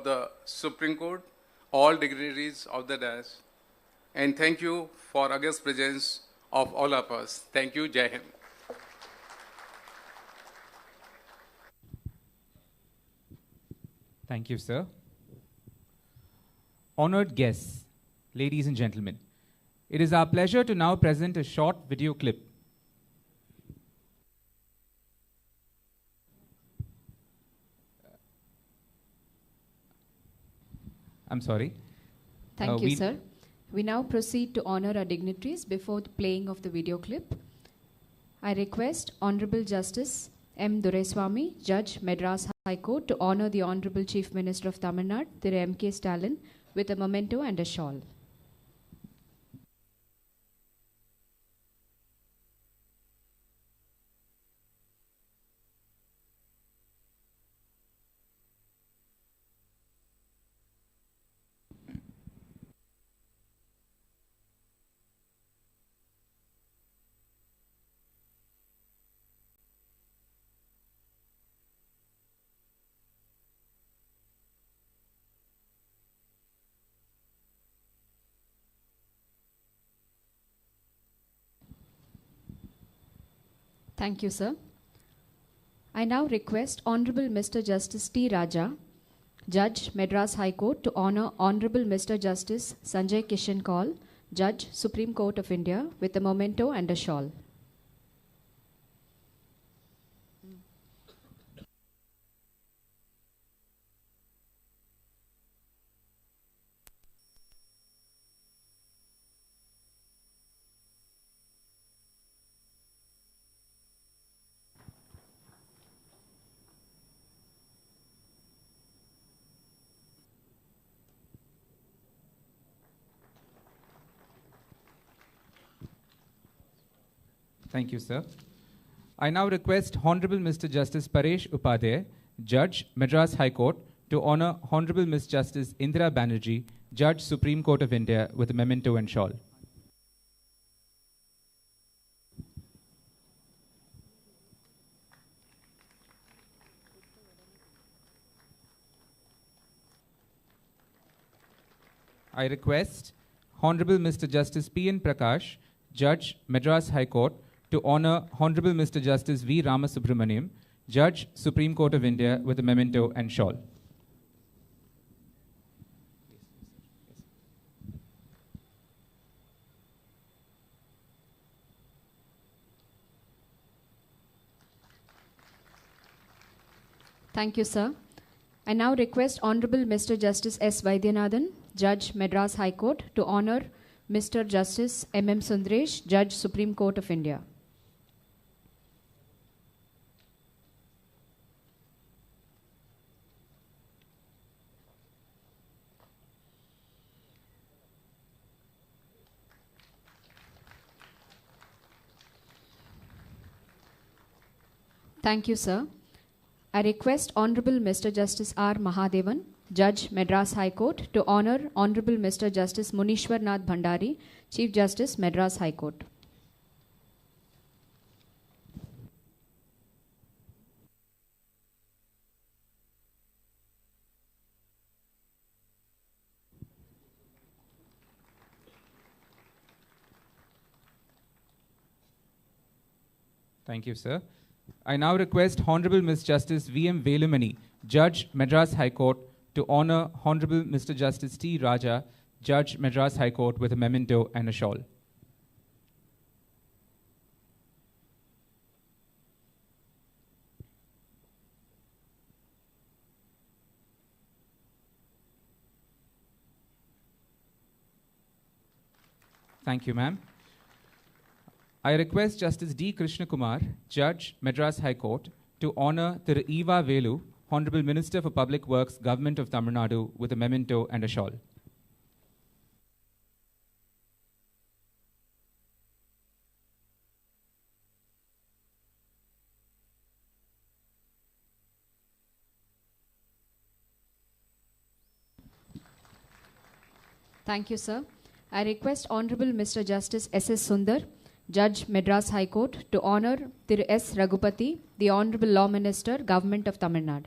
the Supreme Court, all dignitaries of the dais, and thank you for august presence of all of us. Thank you. Jai Hind. Thank you, sir. Honored guests, ladies and gentlemen, it is our pleasure to now present a short video clip. I'm sorry. Thank you, sir. We now proceed to honor our dignitaries before the playing of the video clip. I request Honorable Justice M. Doraiswamy, Judge, Madras High Court, to honor the Honorable Chief Minister of Tamil Nadu, Thiru M.K. Stalin, with a memento and a shawl. Thank you, sir. I now request Honorable Mr. Justice T. Raja, Judge, Madras High Court, to honor Honorable Mr. Justice Sanjay Kishan Kaul, Judge, Supreme Court of India, with a memento and a shawl. Thank you, sir. I now request Honorable Mr. Justice Paresh Upadhyay, Judge, Madras High Court, to honor Honorable Ms. Justice Indira Banerjee, Judge, Supreme Court of India, with a memento and shawl. I request Honorable Mr. Justice P.N. Prakash, Judge, Madras High Court, to honor Honorable Mr. Justice V. Ramasubramaniam, Judge, Supreme Court of India, with a memento and shawl. Thank you, sir. I now request Honorable Mr. Justice S. Vaidyanathan, Judge, Madras High Court, to honor Mr. Justice M. M. Sundaresh, Judge, Supreme Court of India. Thank you, sir. I request Honorable Mr. Justice R. Mahadevan, Judge, Madras High Court, to honor Honorable Mr. Justice Munishwar Nath Bhandari, Chief Justice, Madras High Court. Thank you, sir. I now request Honorable Ms. Justice V.M. Velumani, Judge, Madras High Court, to honor Honorable Mr. Justice T. Raja, Judge, Madras High Court, with a memento and a shawl. Thank you, ma'am. I request Justice D. Krishna Kumar, Judge, Madras High Court, to honor Thiru Eva Velu, Honorable Minister for Public Works, Government of Tamil Nadu, with a memento and a shawl. Thank you, sir. I request Honorable Mr. Justice S.S. Sundar, Judge, Madras High Court, to honor Thiru S. Raghupati, the Honorable Law Minister, Government of Tamil Nadu.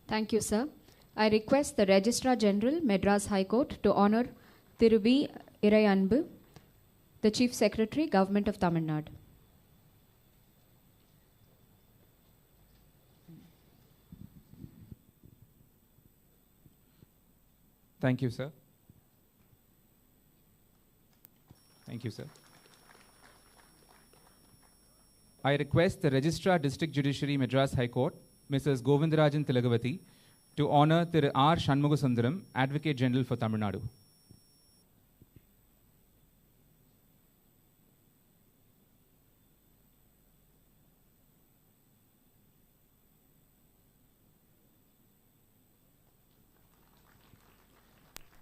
Thank you, sir. I request the Registrar General, Madras High Court, to honor Thiruvi Irayanbu, the Chief Secretary, Government of Tamil Nadu. Thank you, sir. Thank you, sir. I request the Registrar District Judiciary, Madras High Court, Mrs. Govindarajan Tilagavati, to honor Thiru R. Shanmugasundaram, Advocate General for Tamil Nadu.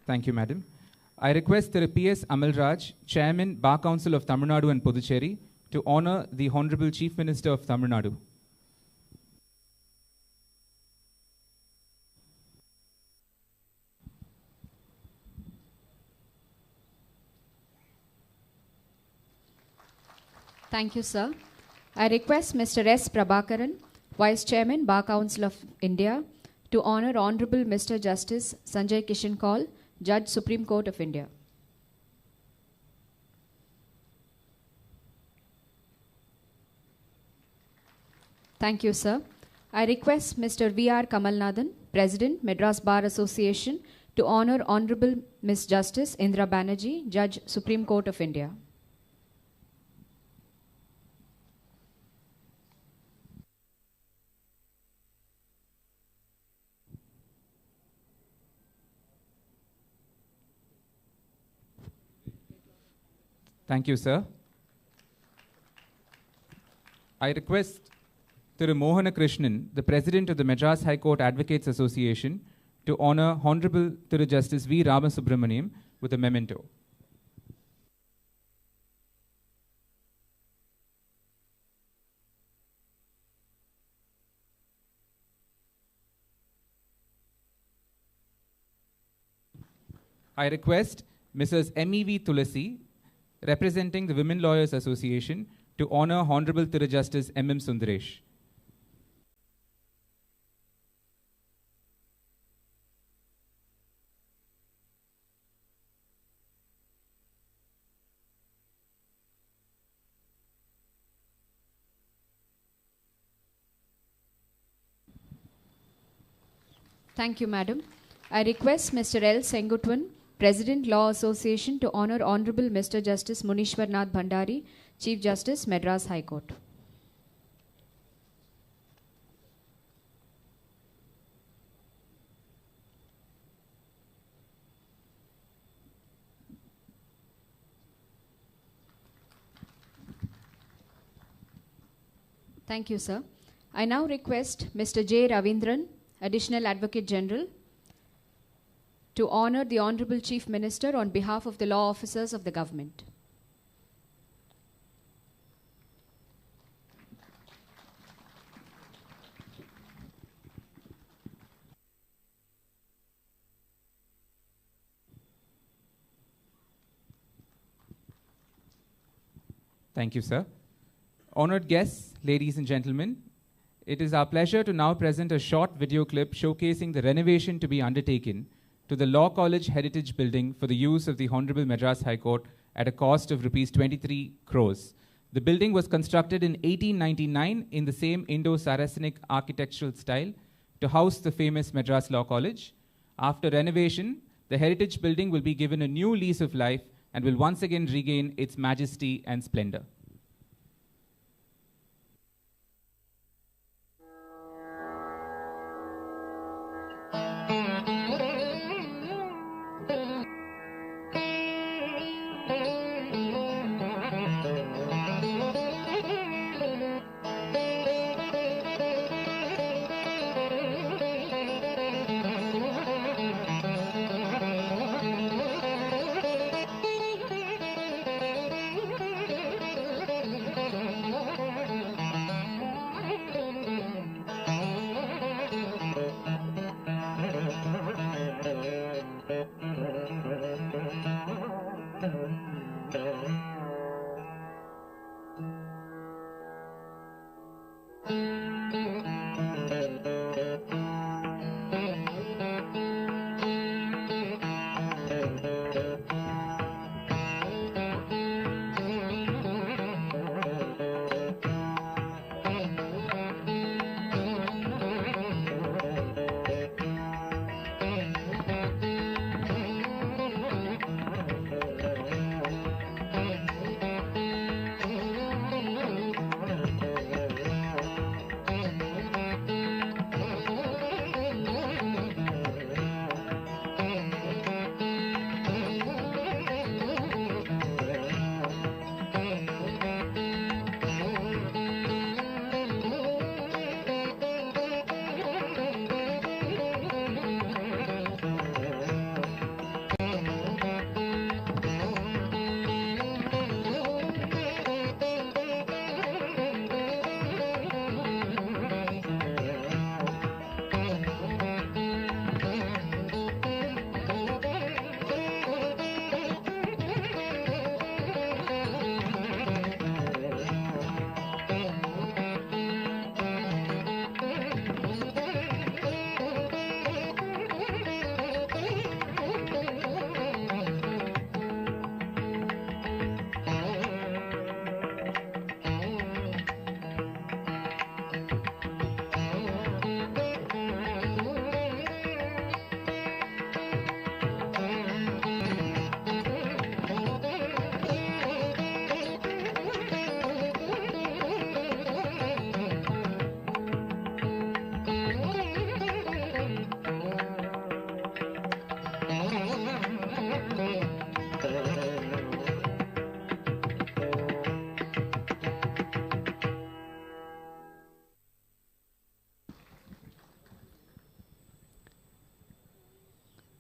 Thank you, Madam. I request Thiru P.S. Amalraj, Chairman, Bar Council of Tamil Nadu and Puducherry, to honor the Honorable Chief Minister of Tamil Nadu. Thank you, sir. I request Mr. S. Prabhakaran, Vice Chairman, Bar Council of India, to honor Honorable Mr. Justice Sanjay Kishan Kaul, Judge, Supreme Court of India. Thank you, sir. I request Mr. V.R. Kamalnathan, President, Madras Bar Association, to honor Honorable Ms. Justice Indra Banerjee, Judge, Supreme Court of India. Thank you, sir. I request Thiru Mohana Krishnan, the President of the Madras High Court Advocates Association, to honor Honorable Thiru Justice V. Ramasubramaniam with a memento. I request Mrs. M.E.V. Tulasi, representing the Women Lawyers Association, to honor Honorable Thiru Justice M.M. Sundaresh. Thank you, Madam. I request Mr. L. Sengutwan, President, Law Association, to honor Honorable Mr. Justice Munishwarnath Bhandari, Chief Justice, Madras High Court. Thank you, sir. I now request Mr. J. Ravindran, Additional Advocate General, to honor the Honorable Chief Minister on behalf of the law officers of the government. Thank you, sir. Honored guests, ladies and gentlemen, it is our pleasure to now present a short video clip showcasing the renovation to be undertaken to the Law College Heritage Building for the use of the Honorable Madras High Court at a cost of Rs 23 crores. The building was constructed in 1899 in the same Indo-Saracenic architectural style to house the famous Madras Law College. After renovation, the Heritage Building will be given a new lease of life and will once again regain its majesty and splendor.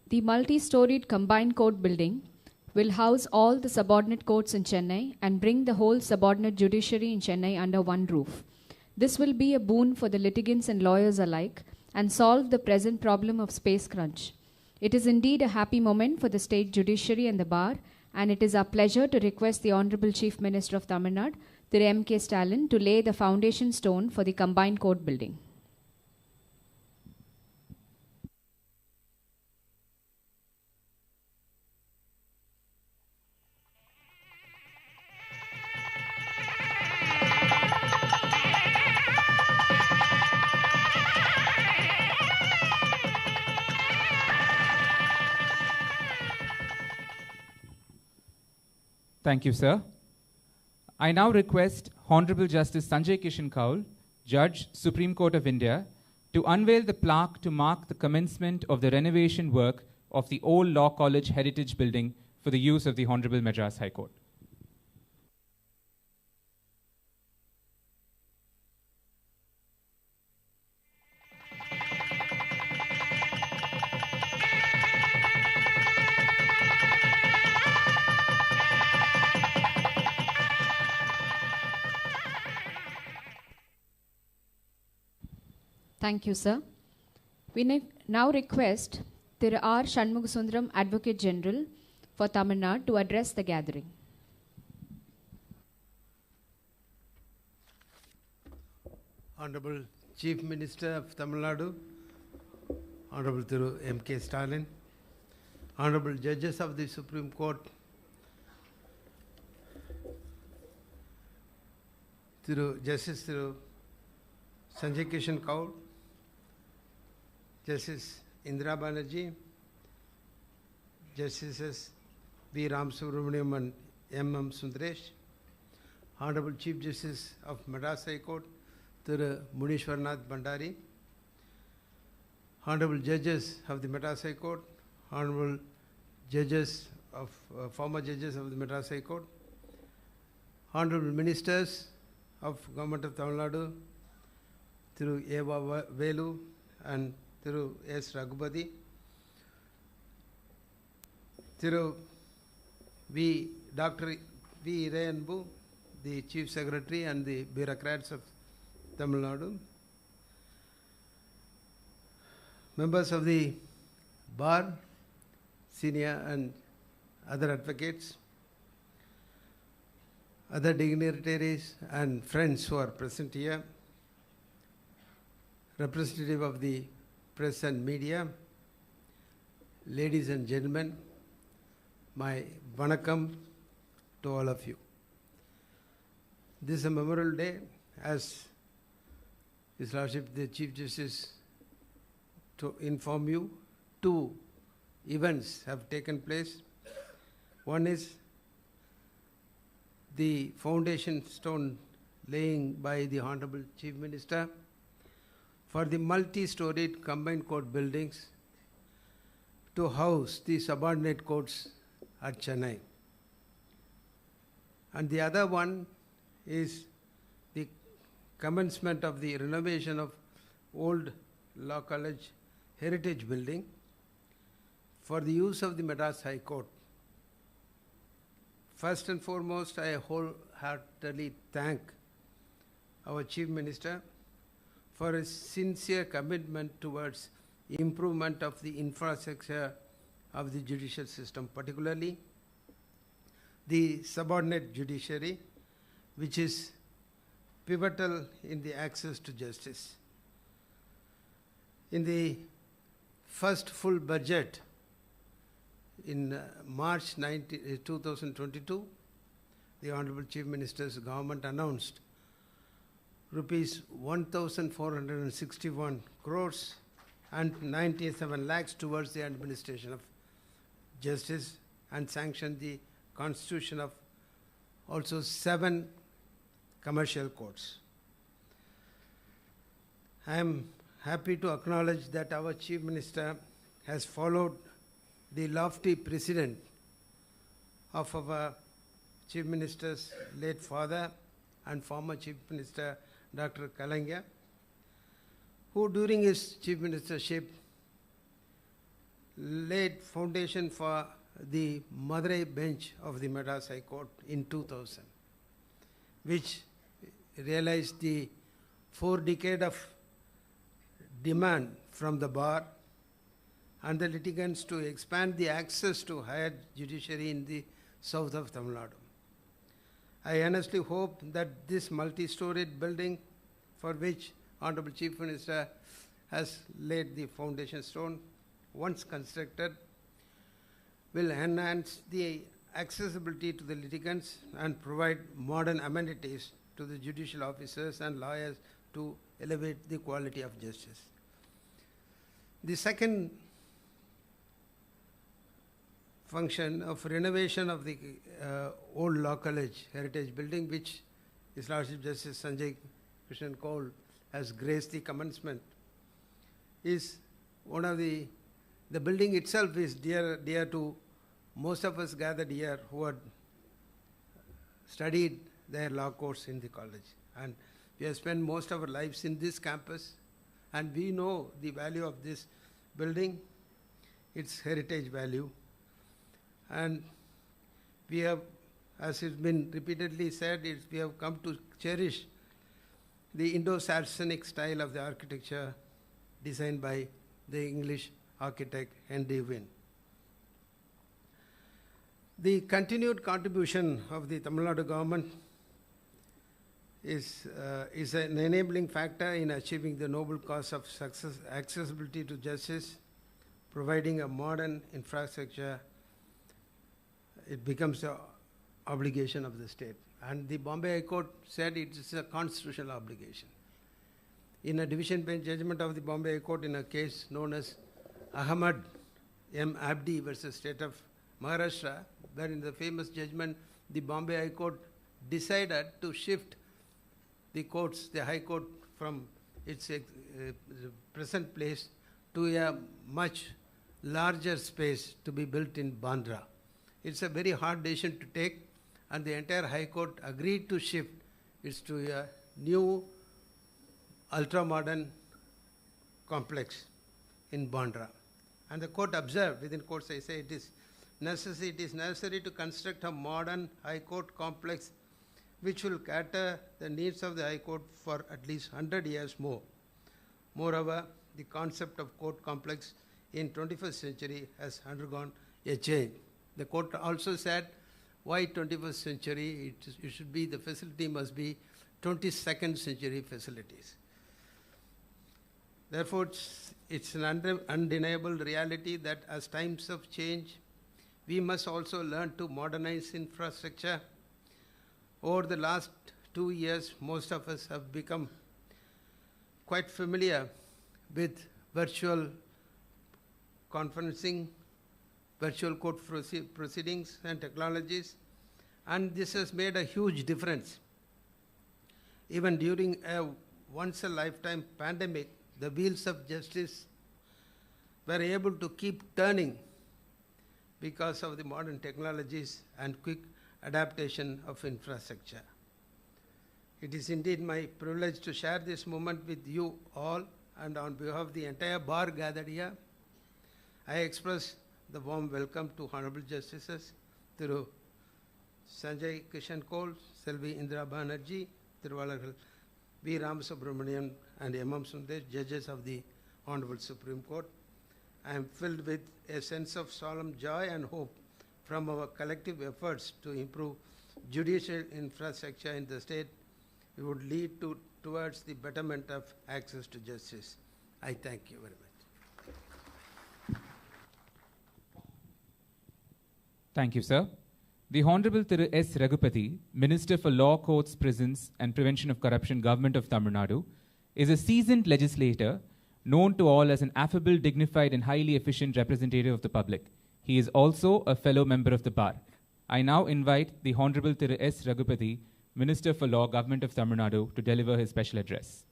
The multi-storied combined court building will house all the subordinate courts in Chennai and bring the whole subordinate judiciary in Chennai under one roof. This will be a boon for the litigants and lawyers alike and solve the present problem of space crunch. It is indeed a happy moment for the state judiciary and the bar, and it is our pleasure to request the Honorable Chief Minister of Tamil Nadu, Thiru M.K. Stalin, to lay the foundation stone for the combined court building. Thank you, sir. I now request Honorable Justice Sanjay Kishan Kaul, Judge, Supreme Court of India, to unveil the plaque to mark the commencement of the renovation work of the old Law College Heritage Building for the use of the Honorable Madras High Court. Thank you, sir. We now request Thiru R. Shanmugasundaram, Advocate General for Tamil Nadu, to address the gathering. Honorable Chief Minister of Tamil Nadu, Honorable Thiru M.K. Stalin, Honorable Judges of the Supreme Court, Justice Thiru Sanjay Kishan Kaul, Justice Indira Banerjee, Justices B. Ram Subramaniam and M. Sundaresh, Honorable Chief Justice of Madras High Court, Thiru Munishwarnath Bhandari, Honorable Judges of the Madras High Court, Honorable Judges of former Judges of the Madras High Court, Honorable Ministers of Government of Tamil Nadu, Thiru Eva Velu and Thiru S. Raghupati, Thiru Dr. V. Irayanbu, the Chief Secretary and the bureaucrats of Tamil Nadu, members of the bar, senior and other advocates, other dignitaries and friends who are present here, representative of the press and media, ladies and gentlemen, my vanakkam to all of you. This is a memorable day, as His Lordship the Chief Justice to inform you. Two events have taken place. One is the foundation stone laying by the Honorable Chief Minister for the multi-storied combined court buildings to house the subordinate courts at Chennai. And the other one is the commencement of the renovation of old Law College Heritage Building for the use of the Madras High Court. First and foremost, I wholeheartedly thank our Chief Minister for his sincere commitment towards improvement of the infrastructure of the judicial system, particularly the subordinate judiciary, which is pivotal in the access to justice. In the first full budget in March 2022, the Honorable Chief Minister's government announced rupees 1,461 crores and 97 lakhs towards the administration of justice, and sanctioned the constitution of also 7 commercial courts. I am happy to acknowledge that our Chief Minister has followed the lofty precedent of our Chief Minister's late father and former Chief Minister Dr. Kalanga, who during his chief ministership laid foundation for the Madurai bench of the Madras High Court in 2000, which realized the 4 decades of demand from the bar and the litigants to expand the access to higher judiciary in the south of Tamil Nadu. I honestly hope that this multi-storied building, for which Honorable Chief Minister has laid the foundation stone, once constructed, will enhance the accessibility to the litigants and provide modern amenities to the judicial officers and lawyers to elevate the quality of justice. The second function of renovation of the old law college heritage building, which His Lordship Justice Sanjay Krishan Kaul has graced the commencement, is one of the building itself is dear to most of us gathered here who had studied their law course in the college. And we have spent most of our lives in this campus, and we know the value of this building, its heritage value. And we have, as it's been repeatedly said, we have come to cherish the Indo-Saracenic style of the architecture designed by the English architect Henry Wynne. The continued contribution of the Tamil Nadu government is an enabling factor in achieving the noble cause of success, accessibility to justice, providing a modern infrastructure. It becomes an obligation of the state. And the Bombay High Court said it is a constitutional obligation. In a division bench judgment of the Bombay High Court in a case known as Ahmad M. Abdi versus State of Maharashtra, where in the famous judgment, the Bombay High Court decided to shift the High Court from its present place to a much larger space to be built in Bandra. It's a very hard decision to take, and the entire High Court agreed to shift it to a new ultra-modern complex in Bandra. And the court observed, within courts I say it is necessary to construct a modern High Court complex which will cater the needs of the High Court for at least 100 years more. Moreover, the concept of court complex in 21st century has undergone a change. The court also said, why 21st century? It should be, the facility must be 22nd century facilities. Therefore, it's an undeniable reality that as times of change, we must also learn to modernize infrastructure. Over the last 2 years, most of us have become quite familiar with virtual conferencing, virtual court proceedings and technologies, and this has made a huge difference. Even during a once-a-lifetime pandemic, the wheels of justice were able to keep turning because of the modern technologies and quick adaptation of infrastructure. It is indeed my privilege to share this moment with you all, and on behalf of the entire bar gathered here, I express the warm welcome to Honorable Justices Thiru Sanjay Kishan Kaul, Selvi Indira Banerjee, Thiruvalargal V. Ramasubramanian, and M.M. Sundesh, judges of the Honorable Supreme Court. I am filled with a sense of solemn joy and hope from our collective efforts to improve judicial infrastructure in the state. We would lead towards the betterment of access to justice. I thank you very much. Thank you, sir. The Honorable Thiru S. Raghupati, Minister for Law, Courts, Prisons and Prevention of Corruption, Government of Tamil Nadu, is a seasoned legislator known to all as an affable, dignified and highly efficient representative of the public. He is also a fellow member of the bar. I now invite the Honorable Thiru S. Raghupati, Minister for Law, Government of Tamil Nadu, to deliver his special address.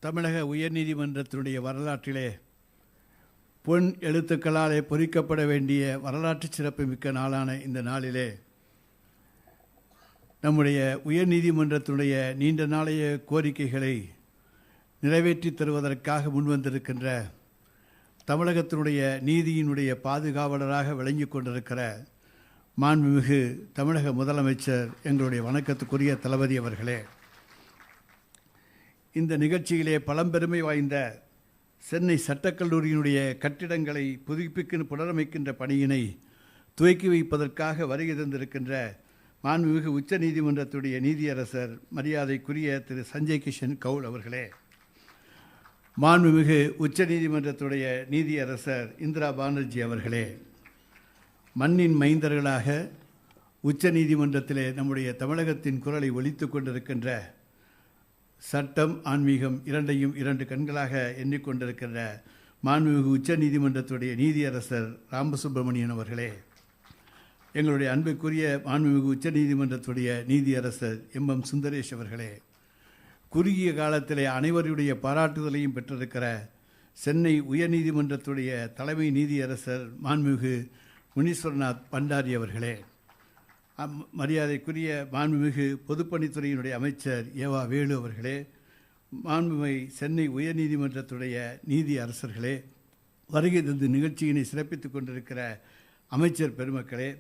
தமிழக உயர்நீதிமன்றத்தினுடைய வரலாற்றிலே பொன் எழுத்துக்களாலே பொறிக்கப்பட வேண்டிய வரலாற்று சிறப்புமிக்க நாளான இந்த நாளிலே நம்முடைய உயர்நீதிமன்றத்தினுடைய நீண்ட நாளைய கோரிக்கைகளை நிறைவேற்றி தருவதற்காக முன்வந்திருக்கின்ற தமிழகத்தினுடைய நீதியினுடைய பாதுகாவலராக விளங்கி கொண்டிருக்கிற மாண்புமிகு தமிழக முதலமைச்சர் எங்களுடைய வணக்கத்துக்குரிய தளபதி அவர்களே, இந்த நிகழ்ச்சியிலே பழம்பெருமை வாய்ந்த சென்னை சட்டக்கல்லூரியினுடைய கட்டிடங்களை புனரமைக்கின்ற பணியினை துவக்கி வைப்பதற்காக வருகை தந்திருக்கின்ற மாண்புமிகு உச்ச நீதிமன்றத்துடைய நீதியரசர் மரியாதைக்குரிய திரு சஞ்சய் கிஷன் கவுல் அவர்களே, மாண்புமிகு உச்ச நீதிமன்றத்துடைய நீதியரசர் இந்திரா பானர்ஜி அவர்களே, மண்ணின் மைந்தர்களாக உச்ச நீதிமன்றத்திலே நம்முடைய தமிழகத்தின் குரலை ஒலித்து கொண்டிருக்கின்ற சட்டம் ஆன்மீகம் இரண்டையும் இரண்டு கண்களாக எண்ணிக்கொண்டிருக்கின்ற மாண்புமிகு உச்ச நீதிமன்றத்துடைய நீதியரசர் ராமசுப்பிரமணியன் அவர்களே, எங்களுடைய அன்புக்குரிய மாண்புமிகு உச்ச நீதிமன்றத்துடைய நீதியரசர் எம் சுந்தரேஷ் அவர்களே, குறுகிய காலத்திலே அனைவருடைய பாராட்டுதலையும் பெற்றிருக்கிற சென்னை உயர்நீதிமன்றத்துடைய தலைமை நீதியரசர் மாண்புமிகு முனீஸ்வரநாத் பண்டாரி அவர்களே, மரியாதைக்குரிய மாண்புமிகு பொதுப்பணித்துறையினுடைய அமைச்சர் ஏவா வேலு அவர்களே, மாண்புமிகு சென்னை உயர்நீதிமன்றத்துடைய நீதி அரசர்களே, வருகை தந்து நிகழ்ச்சியினை சிறப்பித்துக் கொண்டிருக்கிற அமைச்சர் பெருமக்களே,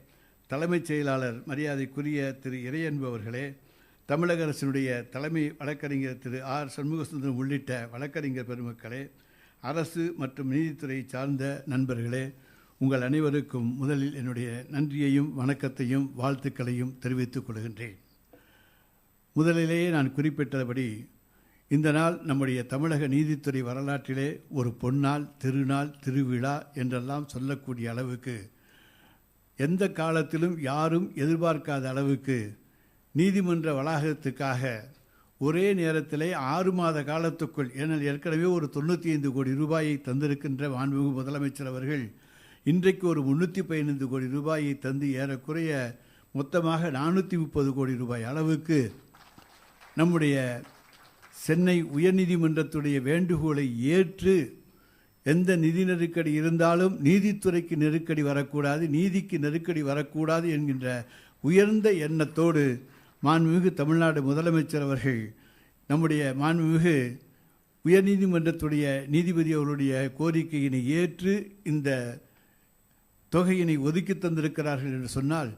தலைமைச் செயலாளர் மரியாதைக்குரிய திரு இறையன்பு அவர்களே, தமிழக அரசினுடைய தலைமை வழக்கறிஞர் திரு ஆர் சண்முகசுந்தரம் உள்ளிட்ட வழக்கறிஞர் பெருமக்களே, அரசு மற்றும் நீதித்துறை சார்ந்த நண்பர்களே, உங்கள் அனைவருக்கும் முதலில் என்னுடைய நன்றியையும் வணக்கத்தையும் வாழ்த்துக்களையும் தெரிவித்துக் கொள்கின்றேன். முதலிலேயே நான் குறிப்பிட்டபடி இந்த நாள் நம்முடைய தமிழக நீதித்துறை வரலாற்றிலே ஒரு பொன்னாள், திருநாள், திருவிழா என்றெல்லாம் சொல்லக்கூடிய அளவுக்கு எந்த காலத்திலும் யாரும் எதிர்பார்க்காத அளவுக்கு நீதிமன்ற வளாகத்துக்காக ஒரே நேரத்திலே 6 மாத காலத்துக்குள், ஏனால் ஏற்கனவே ஒரு 95 கோடி ரூபாயை தந்திருக்கின்ற மாண்புமிகு முதலமைச்சர் அவர்கள் இன்றைக்கு ஒரு 315 கோடி ரூபாயை தந்து ஏறக்குறைய மொத்தமாக 430 கோடி ரூபாய் அளவுக்கு நம்முடைய சென்னை உயர்நீதிமன்றத்துடைய வேண்டுகோளை ஏற்று எந்த நிதி நெருக்கடி இருந்தாலும் நீதித்துறைக்கு நெருக்கடி வரக்கூடாது, நீதிக்கு நெருக்கடி வரக்கூடாது என்கின்ற உயர்ந்த எண்ணத்தோடு மாண்புமிகு தமிழ்நாடு முதலமைச்சர் அவர்கள் நம்முடைய மாண்புமிகு உயர்நீதிமன்றத்துடைய நீதிபதி அவருடைய கோரிக்கையினை ஏற்று இந்த தொகையினை ஒதுக்கி தந்திருக்கிறார்கள் என்று சொன்னால்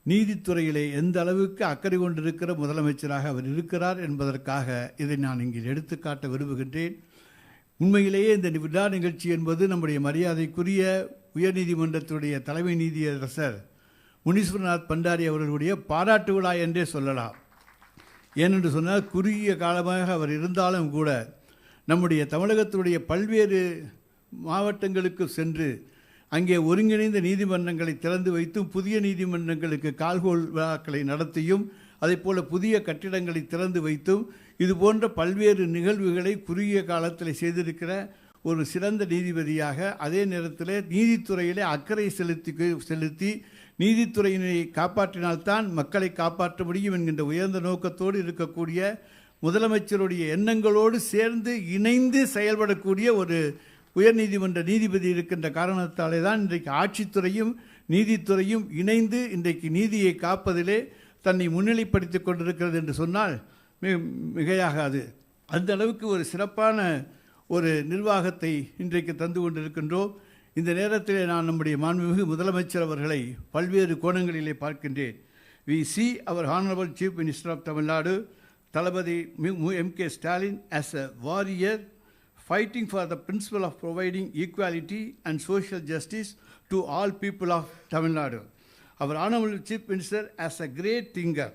நீதித்துறையிலே எந்த அளவுக்கு அக்கறை கொண்டிருக்கிற முதலமைச்சராக அவர் இருக்கிறார் என்பதற்காக இதை நான் இங்கே எடுத்துக்காட்ட விரும்புகின்றேன். உண்மையிலேயே இந்த விழா நிகழ்ச்சி என்பது நம்முடைய மரியாதைக்குரிய உயர்நீதிமன்றத்துடைய தலைமை நீதியரசர் முனீஸ்வரநாத் பண்டாரி அவர்களுடைய பாராட்டு விழா என்றே சொல்லலாம். ஏனென்று சொன்னால் குறுகிய காலமாக அவர் இருந்தாலும் கூட நம்முடைய தமிழகத்துடைய பல்வேறு மாவட்டங்களுக்கு சென்று அங்கே ஒருங்கிணைந்த நீதிமன்றங்களை திறந்து வைத்தும் புதிய நீதிமன்றங்களுக்கு கால்கோள் விழாக்களை நடத்தியும் அதேபோல புதிய கட்டிடங்களை திறந்து வைத்தும் இது போன்ற பல்வேறு நிகழ்வுகளை குறுகிய காலத்தில் செய்திருக்கிற ஒரு சிறந்த நீதிபதியாக, அதே நேரத்தில் நீதித்துறையிலே அக்கறை செலுத்தி நீதித்துறையினை காப்பாற்றினால்தான் மக்களை காப்பாற்ற முடியும் என்கின்ற உயர்ந்த நோக்கத்தோடு இருக்கக்கூடிய முதலமைச்சருடைய எண்ணங்களோடு சேர்ந்து இணைந்து செயல்படக்கூடிய ஒரு உயர்நீதிமன்ற நீதிபதி இருக்கின்ற காரணத்தாலே தான் இன்றைக்கு ஆட்சித்துறையும் நீதித்துறையும் இணைந்து இன்றைக்கு நீதியை காப்பதிலே தன்னை முன்னிலைப்படுத்திக் கொண்டிருக்கிறது என்று சொன்னால் மிகையாகாது. அந்த அளவுக்கு ஒரு சிறப்பான ஒரு நிர்வாகத்தை இன்றைக்கு தந்து கொண்டிருக்கின்றோம். இந்த நேரத்தில் நான் நம்முடைய மாண்புமிகு முதலமைச்சர் அவர்களை பல்வேறு கோணங்களிலே பார்க்கின்றேன். We see our Honorable Chief Minister of Tamil Nadu, Thalapathy M.K. Stalin, as a warrior fighting for the principle of providing equality and social justice to all people of Tamil Nadu. Our Honorable Chief Minister as a great thinker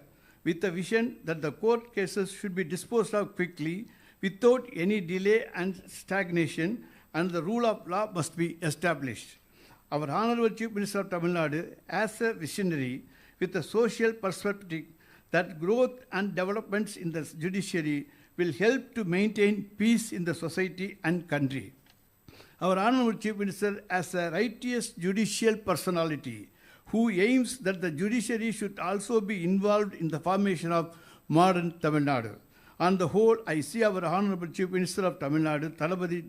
with a vision that the court cases should be disposed of quickly without any delay and stagnation, and the rule of law must be established. Our Honorable Chief Minister of Tamil Nadu as a visionary with a social perspective that growth and developments in the judiciary will help to maintain peace in the society and country. Our Honorable Chief Minister as a righteous judicial personality who aims that the judiciary should also be involved in the formation of modern Tamil Nadu. On the whole, I see our Honorable Chief Minister of Tamil Nadu, Thalapathy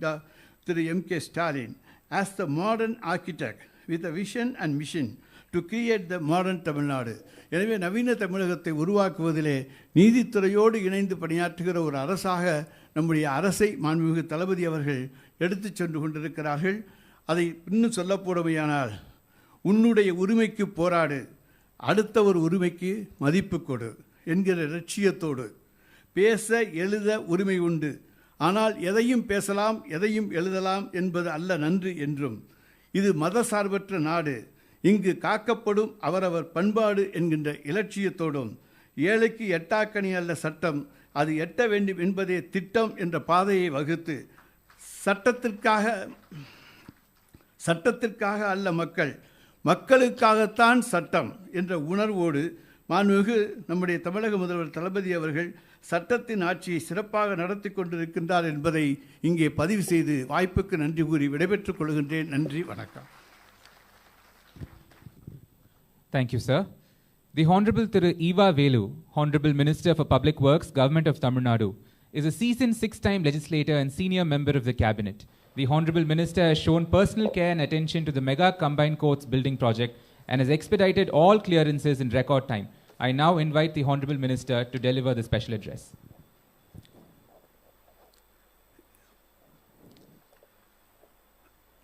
Thiru M.K. Stalin, as the modern architect with a vision and mission to create the modern Tamil Nadu. எனவே நவீன தமிழகத்தை உருவாக்குவதிலே நீதித்துறையோடு இணைந்து பணியாற்றுகிற ஒரு அரசாக நம்முடைய அரசை மாண்புமிகு தளபதி அவர்கள் எடுத்து சென்று கொண்டிருக்கிறார்கள். அதை இன்னும் சொல்லப்போடுமையானால், உன்னுடைய உரிமைக்கு போராடு, அடுத்த ஒரு உரிமைக்கு மதிப்பு கொடு என்கிற லட்சியத்தோடு பேச எழுத உரிமை உண்டு, ஆனால் எதையும் பேசலாம் எதையும் எழுதலாம் என்பது அல்ல நன்று என்றும், இது மத சார்பற்ற நாடு, இங்கு காக்கப்படும் அவரவர் பண்பாடு என்கின்ற இலட்சியத்தோடும், ஏழைக்கு எட்டாக்கணி அல்ல சட்டம், அது எட்ட வேண்டும் என்பதே திட்டம் என்ற பாதையை வகுத்து, சட்டத்திற்காக அல்ல மக்கள், மக்களுக்காகத்தான் சட்டம் என்ற உணர்வோடு மாண்புமிகு நம்முடைய தமிழக முதல்வர் தளபதி அவர்கள் சட்டத்தின் ஆட்சியை சிறப்பாக நடத்தி கொண்டிருக்கின்றார் என்பதை இங்கே பதிவு செய்து வாய்ப்புக்கு நன்றி கூறி விடைபெற்றுக் கொள்கின்றேன். நன்றி, வணக்கம். Thank you, sir. The Honorable Thiru Eva Velu, Honorable Minister for Public Works, Government of Tamil Nadu, is a seasoned 6-time legislator and senior member of the cabinet. The Honorable Minister has shown personal care and attention to the mega combined courts building project and has expedited all clearances in record time. I now invite the Honorable Minister to deliver the special address.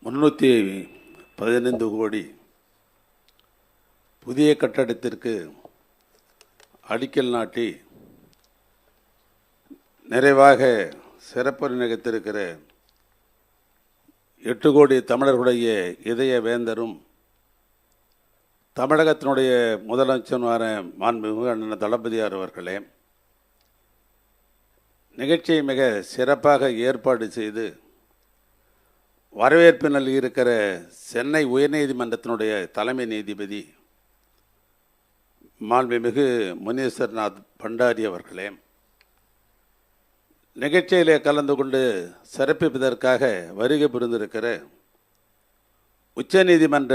முன்னூற்றி 15 கோடி புதிய கட்டடத்திற்கு அடிக்கல் நாட்டி நிறைவாக சிறப்பு நிகழ்த்திருக்கிற 8 கோடி தமிழர்களுடைய இதய வேந்தரும் தமிழகத்தினுடைய முதலமைச்சருமான மாண்புமிகு அண்ணன் தளபதியார் அவர்களே, நிகழ்ச்சியை மிக சிறப்பாக ஏற்பாடு செய்து வரவேற்பு நல்கியிருக்கிற சென்னை உயர்நீதிமன்றத்தினுடைய தலைமை நீதிபதி மாண்புமிகு முனீஸ்வர்நாத் பண்டாரி அவர்களே, நிகழ்ச்சியிலே கலந்து கொண்டு சிறப்பிப்பதற்காக வருகை புரிந்திருக்கிற உச்சநீதிமன்ற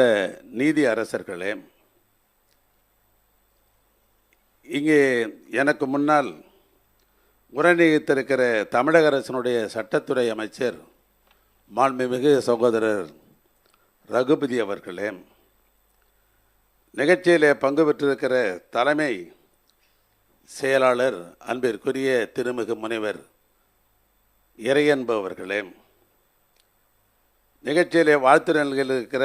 நீதி அரசர்களே, இங்கே எனக்கு முன்னால் உரை நிகழ்த்திருக்கிற தமிழக அரசினுடைய சட்டத்துறை அமைச்சர் மாண்புமிகு சகோதரர் ரகுபதி அவர்களே, நிகழ்ச்சியிலே பங்கு பெற்றிருக்கிற தலைமை செயலாளர் அன்பிற்குரிய திருமிகு முனைவர் இறையன்பு அவர்களே, நிகழ்ச்சியிலே வாழ்த்து நல்கியிருக்கிற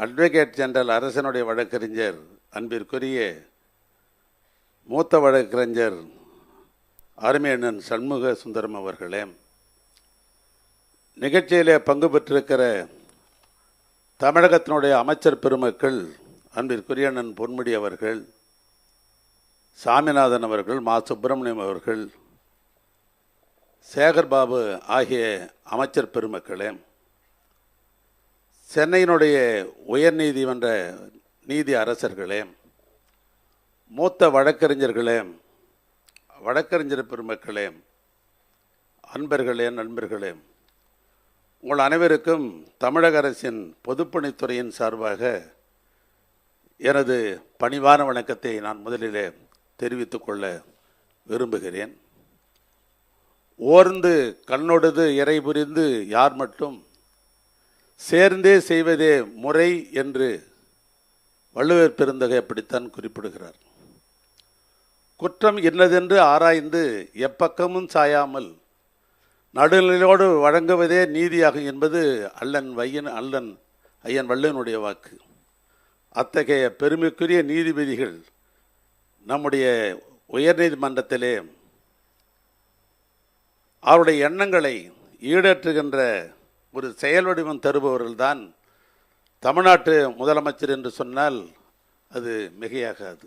அட்வொகேட் ஜெனரல் அரசனுடைய வழக்கறிஞர் அன்பிற்குரிய மூத்த வழக்கறிஞர் அருமையண்ணன் சண்முக சுந்தரம் அவர்களே, நிகழ்ச்சியிலே பங்கு பெற்றிருக்கிற தமிழகத்தினுடைய அமைச்சர் பெருமக்கள் அன்பிற்குரிய அண்ணன் பொன்முடி அவர்கள், சாமிநாதன் அவர்கள், மா சுப்பிரமணியம் அவர்கள், சேகர்பாபு ஆகிய அமைச்சர் பெருமக்களே, சென்னையினுடைய உயர்நீதிமன்ற நீதி அரசர்களே, மூத்த வழக்கறிஞர்களே, வழக்கறிஞர் பெருமக்களே, அன்பர்களே, நண்பர்களே, உங்கள் அனைவருக்கும் தமிழக அரசின் பொதுப்பணித்துறையின் சார்பாக எனது பணிவான வணக்கத்தை நான் முதலிலே தெரிவித்துக் கொள்ள விரும்புகிறேன். ஓர்ந்து கண்ணொடுது இறை புரிந்து யார் மட்டும் சேர்ந்தே செய்வதே முறை என்று வள்ளுவர் பெருந்தகை அப்படித்தான் குறிப்பிடுகிறார். குற்றம் இன்னதென்று ஆராய்ந்து எப்பக்கமும் சாயாமல் நடுநிலையோடு வழங்குவதே நீதியாகும் என்பது ஐயன் வள்ளுவனுடைய வாக்கு. அத்தகைய பெருமைக்குரிய நீதிபதிகள் நம்முடைய உயர்நீதிமன்றத்திலே அவருடைய எண்ணங்களை ஈடேற்றுகின்ற ஒரு செயல் வடிவம் தருபவர்கள்தான் தமிழ்நாட்டு முதலமைச்சர் என்று சொன்னால் அது மிகையாகாது.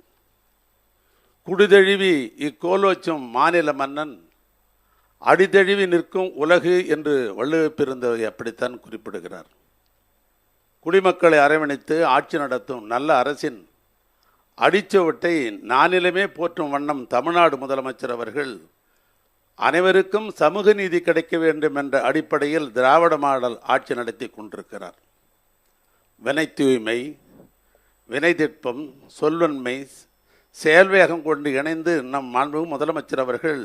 குடிதழுவி இக்கோலோச்சும் மாநில மன்னன் அடிதழுவி நிற்கும் உலகு என்று வள்ளுவர் பெருந்தகை அப்படித்தான் குறிப்பிடுகிறார். குடிமக்களை அரவணைத்து ஆட்சி நடத்தும் நல்ல அரசின் அடிச்சுவட்டை நானிலமே போற்றும் வண்ணம் தமிழ்நாடு முதலமைச்சர் அவர்கள் அனைவருக்கும் சமூக நீதி கிடைக்க வேண்டும் என்ற அடிப்படையில் திராவிட மாடல் ஆட்சி நடத்தி கொண்டிருக்கிறார். வினை தூய்மை, வினைதிட்பம், சொல்லுண்மை, செயல்வேகம் கொண்டு இணைந்து நம் மாண்புமிகு முதலமைச்சர் அவர்கள்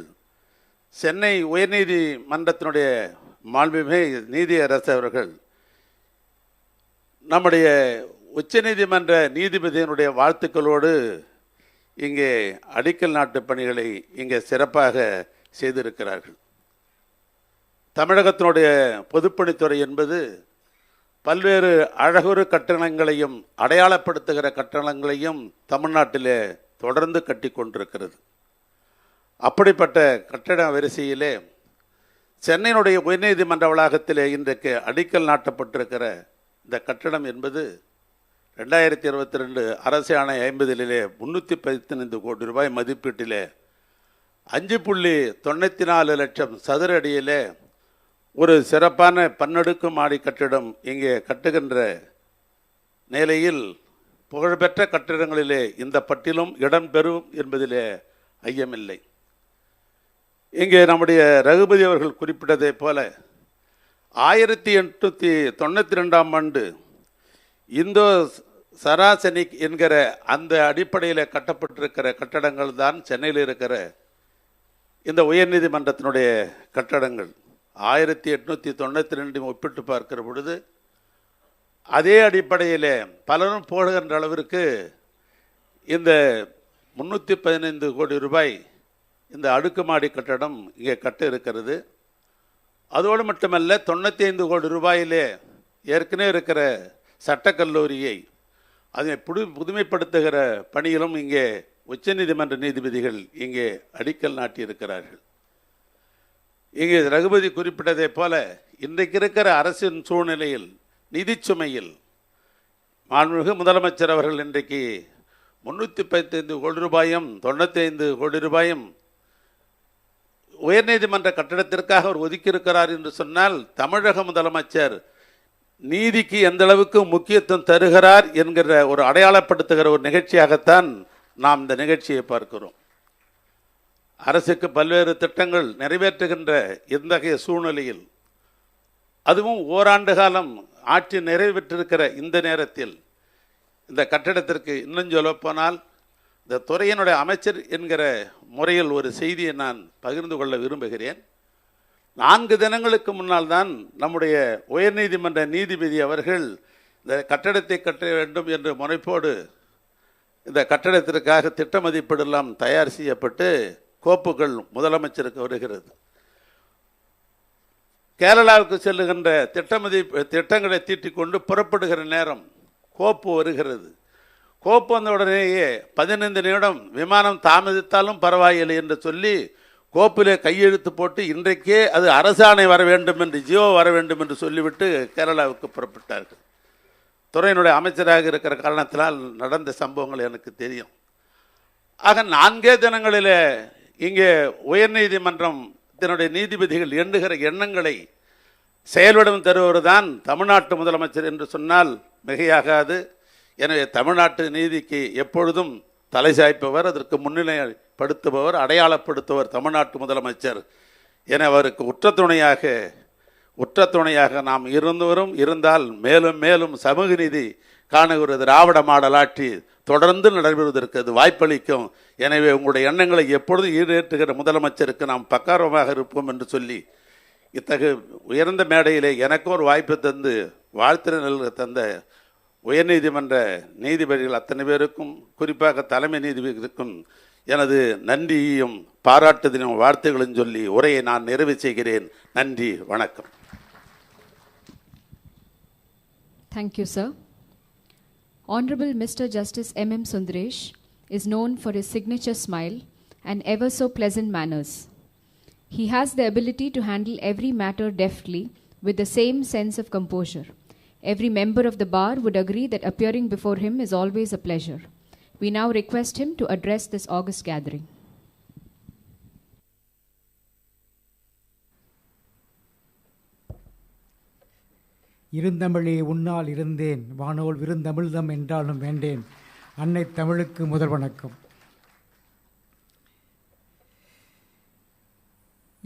சென்னை உயர்நீதிமன்றத்தினுடைய மாண்புமிகு நீதியரசர் அவர்கள் நம்முடைய உச்சநீதிமன்ற நீதிபதியினுடைய வாழ்த்துக்களோடு இங்கே அடிக்கல் நாட்டு பணிகளை இங்கே சிறப்பாக செய்திருக்கிறார்கள். தமிழகத்தினுடைய பொதுப்பணித்துறை என்பது பல்வேறு அழகுறு கட்டணங்களையும் அடையாளப்படுத்துகிற கட்டணங்களையும் தமிழ்நாட்டிலே தொடர்ந்து கட்டி கொண்டிருக்கிறது. அப்படிப்பட்ட கட்டட வரிசையிலே சென்னையினுடைய உயர்நீதிமன்ற வளாகத்திலே இன்றைக்கு அடிக்கல் நாட்டப்பட்டிருக்கிற இந்த கட்டடம் என்பது 2022 அரசு ஆணை 50 315 கோடி ரூபாய் மதிப்பீட்டிலே 5.94 லட்சம் சதுர அடியிலே ஒரு சிறப்பான பன்னடுக்கு மாடி கட்டிடம் இங்கே கட்டுகின்ற நிலையில் புகழ்பெற்ற கட்டிடங்களிலே இந்த பட்டியலும் இடம்பெறும் என்பதிலே ஐயமில்லை. இங்கே நம்முடைய ரகுபதி அவர்கள் குறிப்பிட்டதை போல 1892ஆம் ஆண்டு இந்தோ சராசனிக் என்கிற அந்த அடிப்படையில் கட்டப்பட்டிருக்கிற கட்டடங்கள் தான் சென்னையில் இருக்கிற இந்த உயர்நீதிமன்றத்தினுடைய கட்டடங்கள். 1892 ஒப்பிட்டு பார்க்கிற பொழுது அதே அடிப்படையில் பலரும் போடுகின்ற அளவிற்கு இந்த 315 கோடி ரூபாய் இந்த அடுக்குமாடி கட்டடம் இங்கே கட்ட இருக்கிறது. அதோடு மட்டுமல்ல, 95 கோடி ரூபாயிலே ஏற்கனவே இருக்கிற சட்டக்கல்லூரியை அதை புதுமைப்படுத்துகிற பணியிலும் இங்கே உச்சநீதிமன்ற நீதிபதிகள் இங்கே அடிக்கல் நாட்டியிருக்கிறார்கள். இங்கே ரகுபதி குறிப்பிட்டதை போல இன்றைக்கு இருக்கிற அரசின் சூழ்நிலையில் நிதிச்சுமையில் மாண்புமிகு முதலமைச்சர் அவர்கள் இன்றைக்கு 315 கோடி ரூபாயும் 95 கோடி ரூபாயும் உயர்நீதிமன்ற கட்டடத்திற்காக அவர் ஒதுக்கியிருக்கிறார் என்று சொன்னால் தமிழக முதலமைச்சர் நீதிக்கு எந்த அளவுக்கு முக்கியத்துவம் தருகிறார் என்கிற ஒரு அடையாளப்படுத்துகிற ஒரு நிகழ்ச்சியாகத்தான் நாம் இந்த நிகழ்ச்சியை பார்க்கிறோம். அரசுக்கு பல்வேறு திட்டங்கள் நிறைவேற்றுகின்ற இத்தகைய சூழ்நிலையில், அதுவும் ஓராண்டு காலம் ஆட்சி நிறைவேற்றிருக்கிற இந்த நேரத்தில் இந்த கட்டடத்திற்கு இன்னும் சொல்லப்போனால் இந்த துறையினுடைய அமைச்சர் என்கிற முறையில் ஒரு செய்தியை நான் பகிர்ந்து கொள்ள விரும்புகிறேன். 4 தினங்களுக்கு முன்னால் தான் நம்முடைய உயர்நீதிமன்ற நீதிபதி அவர்கள் இந்த கட்டடத்தை கட்ட வேண்டும் என்ற முனைப்போடு இந்த கட்டடத்திற்காக திட்ட மதிப்பீடெல்லாம் தயார் செய்யப்பட்டு கோப்புகள் முதலமைச்சருக்கு வருகிறது. கேரளாவுக்கு செல்லுகின்ற திட்டங்களை தீட்டிக் கொண்டு புறப்படுகிற நேரம் கோப்பு வருகிறது. கோப்பு வந்த உடனேயே 15 நிமிடம் விமானம் தாமதித்தாலும் பரவாயில்லை என்று சொல்லி கோப்பிலே கையெழுத்து போட்டு இன்றைக்கே அது அரசாணை வர வேண்டும் என்று, ஜியோ வர வேண்டும் என்று சொல்லிவிட்டு கேரளாவுக்கு புறப்பட்டார்கள். துறையினுடைய அமைச்சராக இருக்கிற காரணத்தினால் நடந்த சம்பவங்கள் எனக்கு தெரியும். ஆக 4 தினங்களிலே இங்கே உயர்நீதிமன்றம் இதனுடைய நீதிபதிகள் எண்ணுகிற எண்ணங்களை செயல்படும் தருவது தான் தமிழ்நாட்டு முதலமைச்சர் என்று சொன்னால் மிகையாகாது. எனவே தமிழ்நாட்டு நீதிக்கு எப்பொழுதும் தலை சாய்ப்பவர், அதற்கு முன்னிலைப்படுத்துபவர், அடையாளப்படுத்துவர் தமிழ்நாட்டு முதலமைச்சர். என அவருக்கு உற்ற துணையாக நாம் இருந்தால் மேலும் மேலும் சமூக நீதி காணுகிற திராவிட மாடல் ஆட்சி தொடர்ந்து நடைபெறுவதற்கு அது வாய்ப்பளிக்கும். எனவே உங்களுடைய எண்ணங்களை எப்பொழுதும் ஈடேற்றுகிற முதலமைச்சருக்கு நாம் பக்காரமாக இருப்போம் என்று சொல்லி இத்தகைய உயர்ந்த மேடையிலே எனக்கும் ஒரு வாய்ப்பு தந்து வாழ்த்து தந்த உயர்நீதிமன்ற நீதிபதிகள் அத்தனை பேருக்கும், குறிப்பாக தலைமை நீதிபதிக்கும் எனது நன்றியையும் பாராட்டுதலையும் வாழ்த்துகளும் சொல்லி உரையை நான் நிறைவு செய்கிறேன். நன்றி, வணக்கம். Thank you, sir. Honorable Mr. Justice M.M. Sundaresh is known for his signature smile and ever so pleasant manners. He has the ability to handle every matter deftly with the same sense of composure. Every member of the bar would agree that appearing before him is always a pleasure. We now request him to address this august gathering. இருந்தமிழே உன்னால் இருந்தேன், வானோல் விருந்தமிழ்தம் என்றாலும் வேண்டேன், அன்னை தமிழுக்கு முதல் வணக்கம்.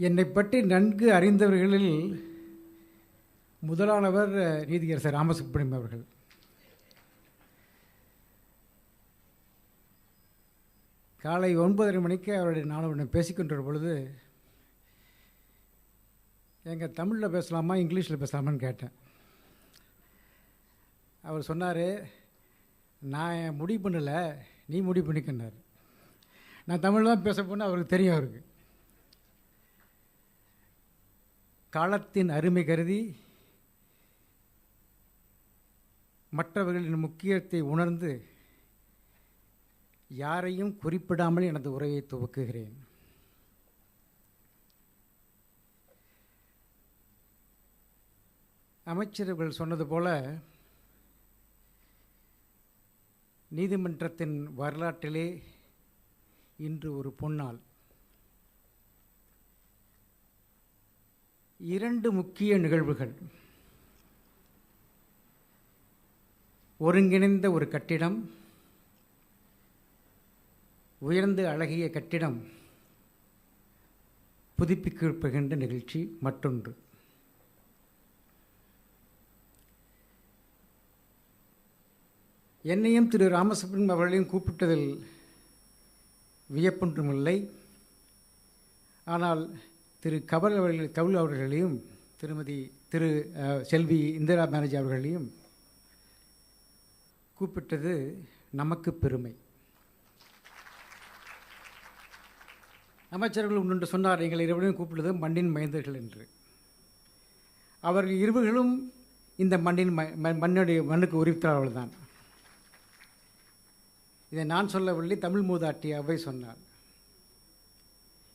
என்னை பற்றி நன்கு அறிந்தவர்களில் முதலானவர் நீதியரசர் ராமசுப்ரமணியம் அவர்கள். காலை 9:30 மணிக்கு அவருடைய நானுடன் பேசிக்கொண்டிருந்த பொழுது, எங்கள் தமிழில் பேசலாமா இங்கிலீஷில் பேசலாமான்னு கேட்டேன். அவர் சொன்னார், நான் முடிவு பண்ணலை, நீ முடிவு பண்ணிக்கினார். நான் தமிழ் தான் பேச போனால் அவருக்கு தெரியும். அவருக்கு காலத்தின் அருமை கருதி மற்றவர்களின் முக்கியத்தை உணர்ந்து யாரையும் குறிப்பிடாமல் எனது உரையை துவக்குகிறேன். அமைச்சர்கள் சொன்னது போல நீதிமன்றத்தின் வரலாற்றிலே இன்று ஒரு பொன்னாள். 2 முக்கிய நிகழ்வுகள். ஒருங்கிணைந்த ஒரு கட்டிடம், உயர்ந்த அழகிய கட்டிடம் புதுப்பிக்கப்படுகின்ற நிகழ்ச்சி மற்றொன்று. என்னையும் திரு ராமசுப்ரமணியம் அவர்களையும் கூப்பிட்டதில் வியப்பொன்றுமில்லை. ஆனால் திரு கமல் அவர்களையும் திரு செல்வி இந்திரா பானர்ஜி அவர்களையும் கூப்பிட்டது நமக்கு பெருமை. அமைச்சர்கள் ஒன்று சொன்னார், எங்கள் இருவரையும் கூப்பிட்டது மண்ணின் மைந்தர்கள் என்று. அவர்கள் இருவர்களும் இந்த மண்ணுக்கு உரித்தாளர்கள் தான். இதை நான் சொல்லவில்லை, தமிழ் மூதாட்டி அவை சொன்னார்.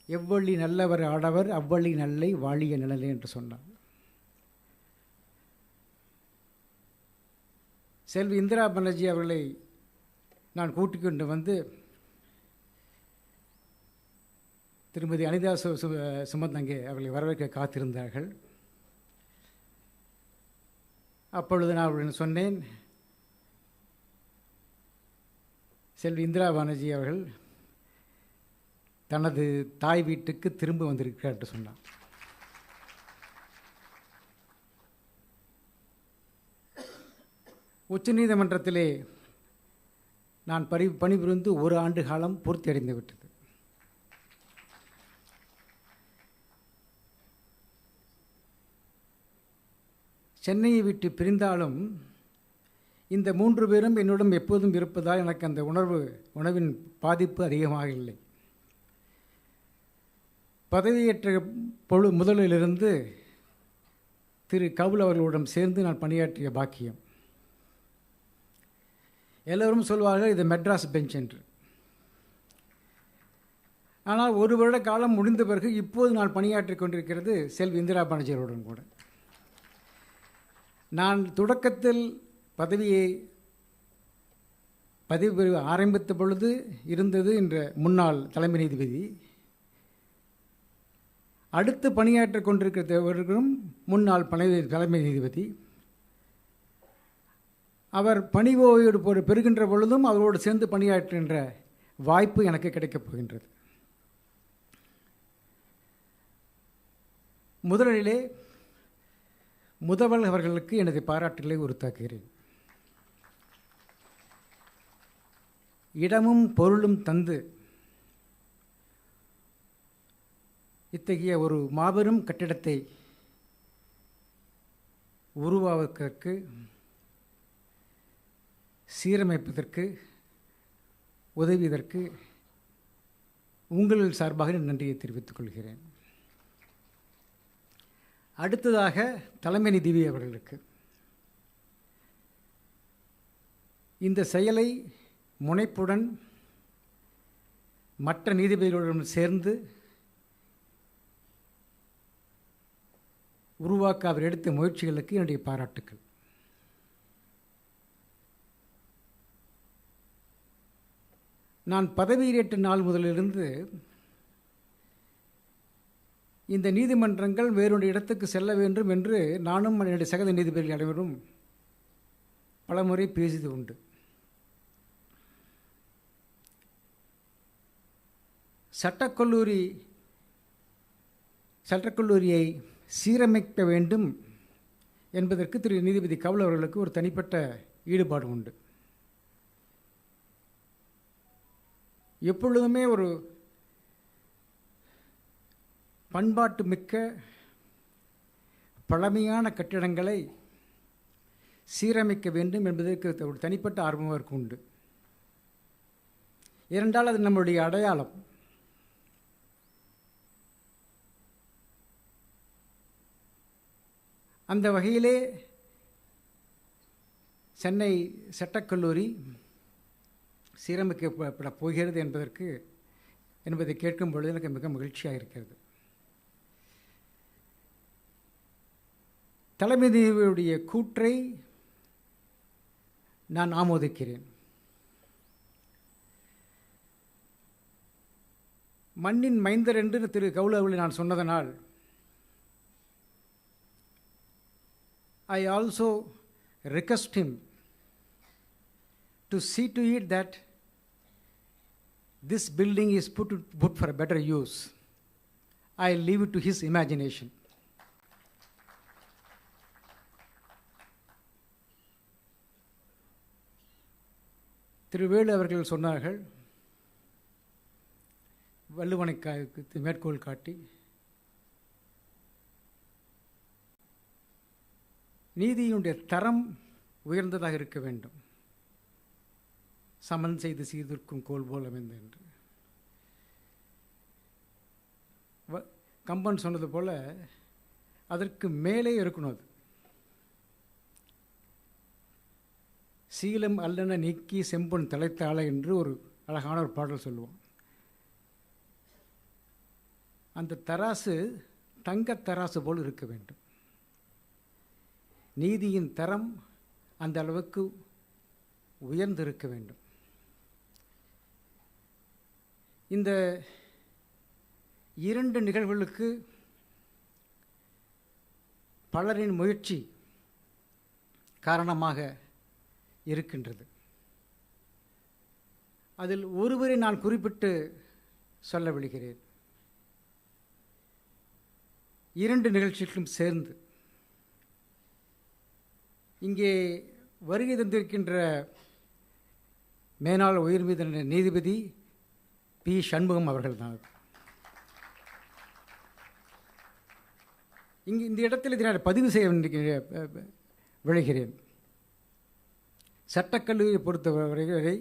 எவ்வழி நல்லவர் ஆடவர் அவ்வழி நல்லை வாழிய நிழலே என்று சொன்னார். செல்வி இந்திரா பானர்ஜி அவர்களை நான் கூட்டிக் கொண்டு வந்து திருமதி அனிதா சுமந்தங்கே அவர்களை வரவேற்க காத்திருந்தார்கள். அப்பொழுது நான் அவர்களிடம் சொன்னேன், செல்வி இந்திரா பானர்ஜி அவர்கள் தனது தாய் வீட்டுக்கு திரும்ப வந்திருக்கிறார் என்று சொன்னார். உச்சநீதிமன்றத்திலே நான் பணிபுரிந்து 1 ஆண்டு காலம் பூர்த்தி அடைந்து விட்டது. சென்னையை விட்டு பிரிந்தாலும் இந்த 3 பேரும் என்னுடன் எப்போதும் இருப்பதால் எனக்கு அந்த உணவின் பாதிப்பு அதிகமாக இல்லை. பதவியேற்ற முதலிலிருந்து திரு கவுல் அவர்களுடன் சேர்ந்து நான் பணியாற்றிய பாக்கியம். எல்லோரும் சொல்வார்கள் இது மெட்ராஸ் பெஞ்ச் என்று. ஆனால் 1 வருட காலம் முடிந்த பிறகு இப்போது நான் பணியாற்றி கொண்டிருக்கிறது செல்வி இந்திரா பானர்ஜியுடன் கூட. நான் தொடக்கத்தில் பதவி ஆரம்பித்த பொழுது இருந்தது என்ற முன்னாள் தலைமை நீதிபதி, அடுத்து பணியாற்றிக் கொண்டிருக்கிறவர்களும் முன்னாள் தலைமை நீதிபதி. அவர் பணி ஓய்வு பெறுகின்ற பொழுதும் அவரோடு சேர்ந்து பணியாற்றுகின்ற வாய்ப்பு எனக்கு கிடைக்கப் போகின்றது. முதலிலே முதல்வர் அவர்களுக்கு எனது பாராட்டுகளை உரித்தாக்குகிறேன். இடமும் பொருளும் தந்து இத்தகைய ஒரு மாபெரும் கட்டிடத்தை உருவாக்குவதற்கு, சீரமைப்பதற்கு உதவியதற்கு உங்கள் சார்பாக நன்றியை தெரிவித்துக் கொள்கிறேன். அடுத்ததாக தலைமை நீதிபதி அவர்களுக்கு இந்த செயலை முனைப்புடன் மற்ற நீதிபதிகளுடன் சேர்ந்து உருவாக்க அவர் எடுத்த முயற்சிகளுக்கு என்னுடைய பாராட்டுக்கள். நான் பதவியேற்ற நாள் முதலிலிருந்து இந்த நீதிமன்றங்கள் வேறொரு இடத்துக்கு செல்ல வேண்டும் என்று நானும் என்னுடைய சக நீதிபதிகள் அனைவரும் பலமுறை பேசியது உண்டு. சட்டக்கல்லூரியை சீரமைக்க வேண்டும் என்பதற்கு திரு நீதிபதி கவுல் அவர்களுக்கு ஒரு தனிப்பட்ட ஈடுபாடு உண்டு. எப்பொழுதுமே ஒரு பண்பாட்டு மிக்க பழமையான கட்டிடங்களை சீரமைக்க வேண்டும் என்பதற்கு ஒரு தனிப்பட்ட ஆர்வம் அவருக்கு உண்டு. ஏனென்றால் அது நம்முடைய அடையாளம். அந்த வகையிலே சென்னை சட்டக்கல்லூரி சீரமைக்கப்பட போகிறது என்பதை கேட்கும் பொழுது எனக்கு மிக மகிழ்ச்சியாக இருக்கிறது. தலைமை நீதிபதியுடைய கூற்றை நான் ஆமோதிக்கிறேன். மண்ணின் மைந்தர் என்று திரு கவுல் அவர்களை நான் சொன்னதனால் I also request him to see to it that this building is put for a better use. I leave it to his imagination. திரு வேலு அவர்கள் சொன்னார்கள், வள்ளுவனை மேற்கோள் காட்டி, நீதியினுடைய தரம் உயர்ந்ததாக இருக்க வேண்டும், சமன் செய்து சீர்திருக்கும் கோல் போல் அமைந்த என்று. கம்பன் சொன்னது போல அதற்கு மேலே இருக்கணும். அது சீலம் அல்லன நீக்கி செம்பொன் தலைத்தாள என்று ஒரு அழகான ஒரு பாடல் சொல்லுவோம். அந்த தராசு தங்க தராசு போல் இருக்க வேண்டும். நீதியின் தரம் அந்த அளவுக்கு உயர்ந்திருக்க வேண்டும். இந்த இரண்டு நிகழ்வுகளுக்கு பலரின் முயற்சி காரணமாக இருக்கின்றது. அதில் ஒருவரை நான் குறிப்பிட்டு சொல்ல விடுகிறேன். இரண்டு நிகழ்ச்சிகளும் சேர்ந்து இங்கே வருகை தந்திருக்கின்ற மேனாள் உயர்நீதிமன்ற நீதிபதி பி. சண்முகம் அவர்கள்தான். இங்கே இந்த இடத்தில் இதை நான் பதிவு செய்ய விளைகிறேன். சட்டக்கல்லூரியை பொறுத்தவரை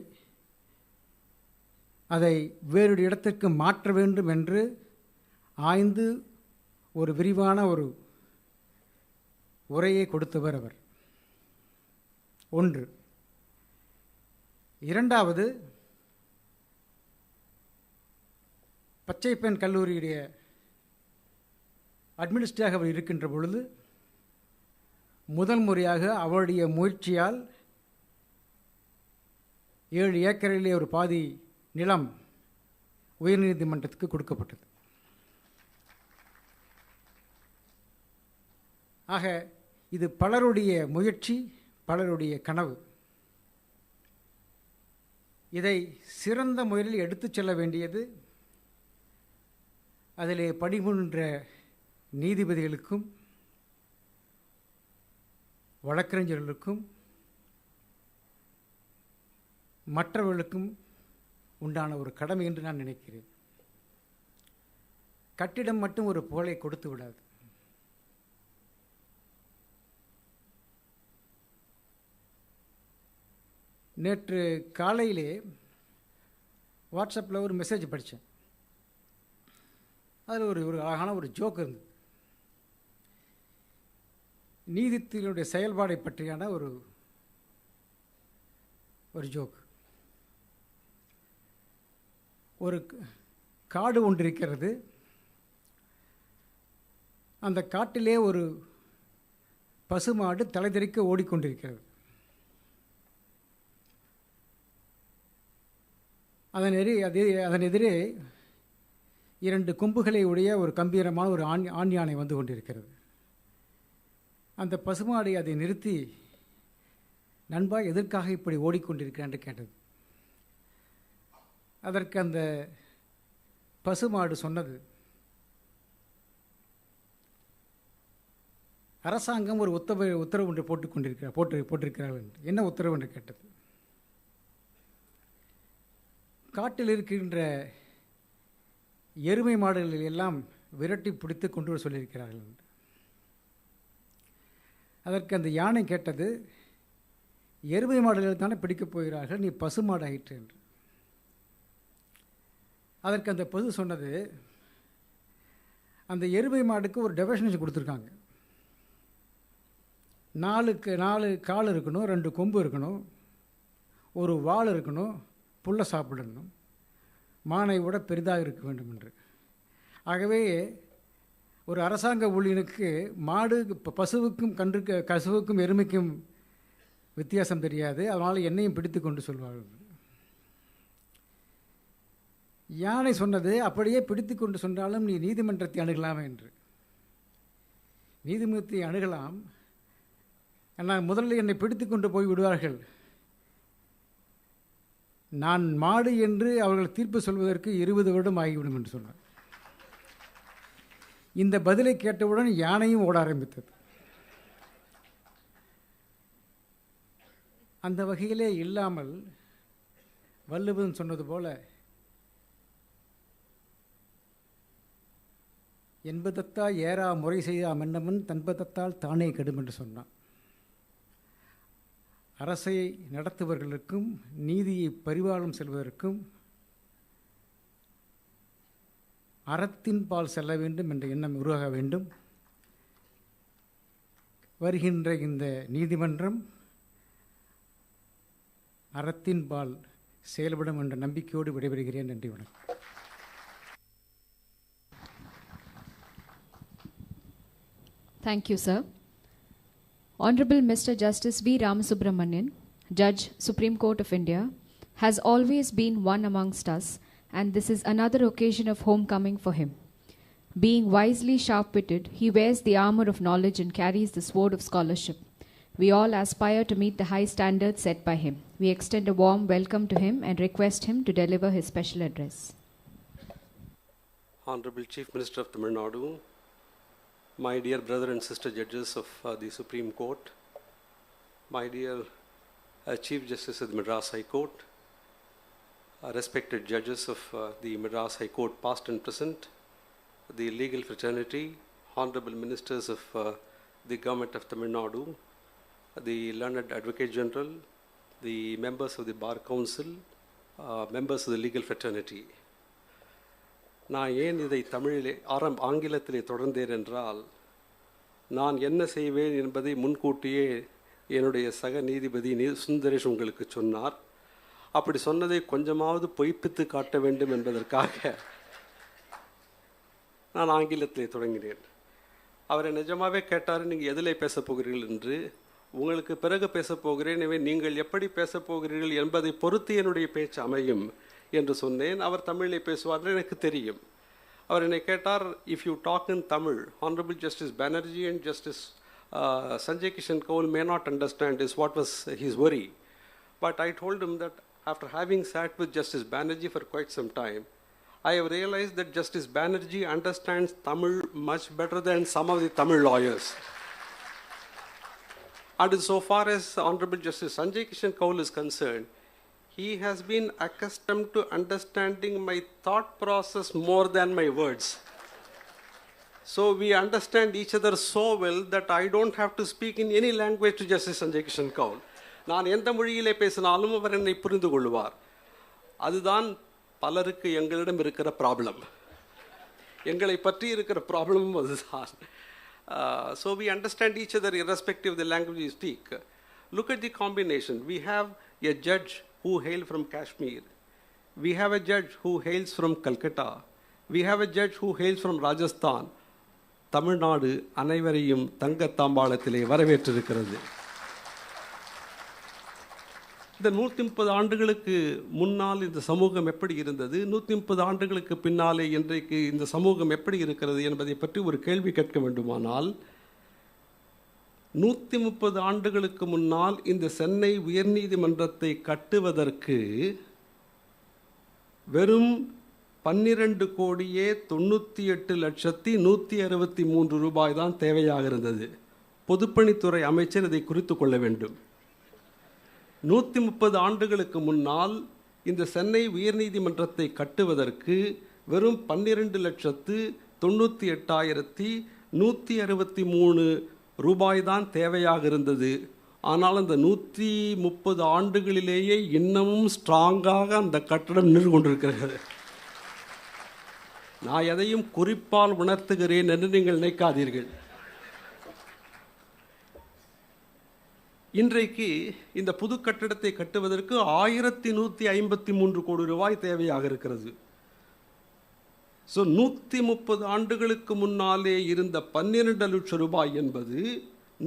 அதை வேறு இடத்திற்கு மாற்ற வேண்டும் என்று ஆய்ந்து ஒரு விரிவான ஒரு உரையை கொடுத்தவர் அவர். ஒன்று. இரண்டாவது, பச்சைப்பெண் கல்லூரியுடைய அட்மினிஸ்ட்ரேட்டராக அவர் இருக்கின்ற பொழுது முதல் முறையாக அவருடைய முயற்சியால் 7 ஏக்கரிலே ஒரு பாதி நிலம் உயர்நீதிமன்றத்துக்கு கொடுக்கப்பட்டது. ஆக இது பலருடைய முயற்சி, பலருடைய கனவு. இதை சிறந்த முறையில் எடுத்துச் செல்ல வேண்டியது அதிலே பணிபுரிகின்ற நீதிபதிகளுக்கும் வழக்கறிஞர்களுக்கும் மற்றவர்களுக்கும் உண்டான ஒரு கடமை என்று நான் நினைக்கிறேன். கட்டிடம் மட்டும் ஒரு புகழை கொடுத்து விடாது. நேற்று காலையிலே வாட்ஸ்அப்பில் ஒரு மெசேஜ் படித்தேன். அதில் ஒரு அழகான ஒரு ஜோக் இருந்தது. நீதித்துறையினுடைய செயல்பாடை பற்றியான ஒரு ஜோக். ஒரு காடு ஒன்று இருக்கிறது. அந்த காட்டிலே ஒரு பசுமாடு தலைதெறிக்க ஓடிக்கொண்டிருக்கிறது. அதன் எதிரே 2 கொம்புகளை உடைய ஒரு கம்பீரமான ஒரு ஆண் யானை வந்து கொண்டிருக்கிறது. அந்த பசுமாடை அதை நிறுத்தி, நண்பா எதற்காக இப்படி ஓடிக்கொண்டிருக்கிறேன் என்று கேட்டது. அதற்கு அந்த பசுமாடு சொன்னது, அரசாங்கம் ஒரு உத்தரவு ஒன்று போட்டிருக்கிறார்கள் என்று. என்ன உத்தரவு என்று கேட்டது. காட்டில் இருக்கின்ற எருமை மாடுகளில் எல்லாம் விரட்டி பிடித்து கொண்டு வர சொல்லியிருக்கிறார்கள் என்று. அதற்கு அந்த யானை கேட்டது, எருமை மாடுகள் தானே பிடிக்கப் போகிறார்கள், நீ பசுமாடு ஆயிற்று என்று. அதற்கு அந்த பசு சொன்னது, அந்த எருமை மாடுக்கு ஒரு டெஃபினேஷன் கொடுத்துருக்காங்க. 4 கால் இருக்கணும், 2 கொம்பு இருக்கணும், ஒரு வால் இருக்கணும், புல்லை சாப்பிடணும், மானை விட பெரிதாக இருக்க வேண்டும் என்று. ஆகவே ஒரு அரசாங்க ஊழியனுக்கு மாடு பசுவுக்கும் கசுவுக்கும் எருமைக்கும் வித்தியாசம் தெரியாது, அதனால் என்னையும் பிடித்து கொண்டு சொல்வார்கள். யானை சொன்னது, அப்படியே பிடித்து கொண்டு சொன்னாலும் நீ நீதிமன்றத்தை அணுகலாம் என்று. நீதிமன்றத்தை அணுகலாம், ஆனால் முதலில் என்னை பிடித்து கொண்டு போய் விடுவார்கள். நான் மாடு என்று அவர்கள் தீர்ப்பு சொல்வதற்கு 20 வருடம் ஆகிவிடும் என்று சொன்னார். இந்த பதிலை கேட்டவுடன் யானையும் ஓட ஆரம்பித்தது. அந்த வகையிலே இல்லாமல் வள்ளுவன் சொன்னது போல, என்பதத்தால் ஏறா முறை செய்யா மன்னவன் தன்பதத்தால் தானே கெடும் என்று சொன்னான். அரசை நடத்துவர்களுக்கும் நீதியை பரிபாலம் செல்வதற்கும் அறத்தின் பால் செல்ல வேண்டும் என்ற எண்ணம் உருவாக வேண்டும். வருகின்ற இந்த நீதிமன்றம் அறத்தின் பால் செயல்படும் என்ற நம்பிக்கையோடு விடைபெறுகிறேன். நன்றி, வணக்கம். Thank you, sir. Honorable Mr. Justice V. Ramasubramanian, Judge, Supreme Court of India, has always been one amongst us, and this is another occasion of homecoming for him. Being wisely sharp-witted, he wears the armor of knowledge and carries the sword of scholarship. We all aspire to meet the high standards set by him. We extend a warm welcome to him and request him to deliver his special address. Honorable Chief Minister of Tamil Nadu, my dear brother and sister judges of the Supreme Court, my dear Chief Justice of the Madras High Court, respected judges of the Madras High Court past and present, the legal fraternity, honorable ministers of the government of Tamil Nadu, the learned Advocate General, the members of the Bar Council, members of the legal fraternity. நான் ஏன் இதை தமிழிலே ஆங்கிலத்திலே தொடர்ந்தேன் என்றால், நான் என்ன செய்வேன் என்பதை முன்கூட்டியே என்னுடைய சக நீதிபதி சுந்தரேஷ் உங்களுக்கு சொன்னார். அப்படி சொன்னதை கொஞ்சமாவது பொய்ப்பித்து காட்ட வேண்டும் என்பதற்காக நான் ஆங்கிலத்திலே தொடங்கினேன். அவரை நிஜமாகவே கேட்டார், நீங்கள் எதிலே பேசப் போகிறீர்கள் என்று. உங்களுக்கு பிறகு பேசப் போகிறேன், எனவே நீங்கள் எப்படி பேசப் போகிறீர்கள் என்பதை பொறுத்து என்னுடைய பேச்சு அமையும் என்று சொன்னேன். அவர் தமிழிலே பேசுவார் எனக்கு தெரியும். அவர் என்னை கேட்டார், if you talk in Tamil, Honorable Justice Banerjee and Justice Sanjay Kishan Kaul may not understand is what was his worry. But I told him that after having sat with Justice Banerjee for quite some time, I have realized that Justice Banerjee understands Tamil much better than some of the Tamil lawyers. And so far as Honorable Justice Sanjay Kishan Kaul is concerned, he has been accustomed to understanding my thought process more than my words. So we understand each other so well that I don't have to speak in any language to Justice Sanjay Kishan Kaul. நான் எந்த மொழியிலே பேசினாலும் அவர் என்னை புரிந்து கொள்வார். அதுதான் பலருக்கு எங்களிடம் இருக்கிற ப்ராப்ளம். எங்களை பற்றி இருக்கிற ப்ராப்ளமும் அதுதான். So we understand each other irrespective of the language we speak. Look at the combination. We have a judge who hails from Kashmir. We have a judge who hails from Calcutta. We have a judge who hails from Rajasthan. Tamil Nadu அனைவரையும் தங்கத்தாம்பாளத்திலே வரவேற்றிருக்கிறது. இந்த 130 ஆண்டுகளுக்கு முன்னால் இந்த சமூகம் எப்படி இருந்தது, 130 ஆண்டுகளுக்கு பின்னாலே இன்றைக்கு இந்த சமூகம் எப்படி இருக்கிறது என்பதை பற்றி ஒரு கேள்வி கேட்க வேண்டுமானால், 130 ஆண்டுகளுக்கு முன்னால் இந்த சென்னை உயர்நீதிமன்றத்தை கட்டுவதற்கு வெறும் 12,98,163 ரூபாய் தான் தேவையாக இருந்தது. பொதுப்பணித்துறை அமைச்சர் இதை குறித்து கொள்ள வேண்டும். 130 ஆண்டுகளுக்கு முன்னால் இந்த சென்னை உயர்நீதிமன்றத்தை கட்டுவதற்கு வெறும் 12,98,163 ரூபாய் தான் தேவையாக இருந்தது. ஆனால் அந்த 130 ஆண்டுகளிலேயே இன்னமும் ஸ்ட்ராங்காக அந்த கட்டடம் நின்று கொண்டிருக்கிறது. நான் எதையும் குறிப்பால் உணர்த்துகிறேன் என்று நீங்கள் நினைக்காதீர்கள். இன்றைக்கு இந்த புது கட்டிடத்தை கட்டுவதற்கு 1153 கோடி ரூபாய் தேவையாக இருக்கிறது. ஸோ 130 ஆண்டுகளுக்கு முன்னாலே இருந்த 12 லட்சம் ரூபாய் என்பது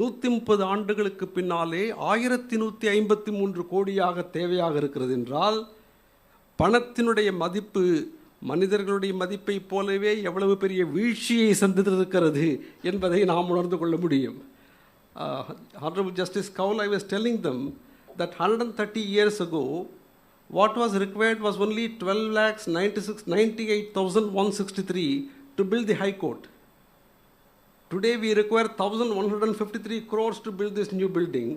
130 ஆண்டுகளுக்கு பின்னாலே 1153 கோடியாக தேவையாக இருக்கிறது என்றால் பணத்தினுடைய மதிப்பு மனிதர்களுடைய மதிப்பைப் போலவே எவ்வளவு பெரிய வீழ்ச்சியை சந்தித்திருக்கிறது என்பதை நாம் உணர்ந்து கொள்ள முடியும். Honorable Justice Kaul, I was telling them that 130 years ago, what was required was only 12,98,163 to build the High Court. Today we require 1,153 crores to build this new building.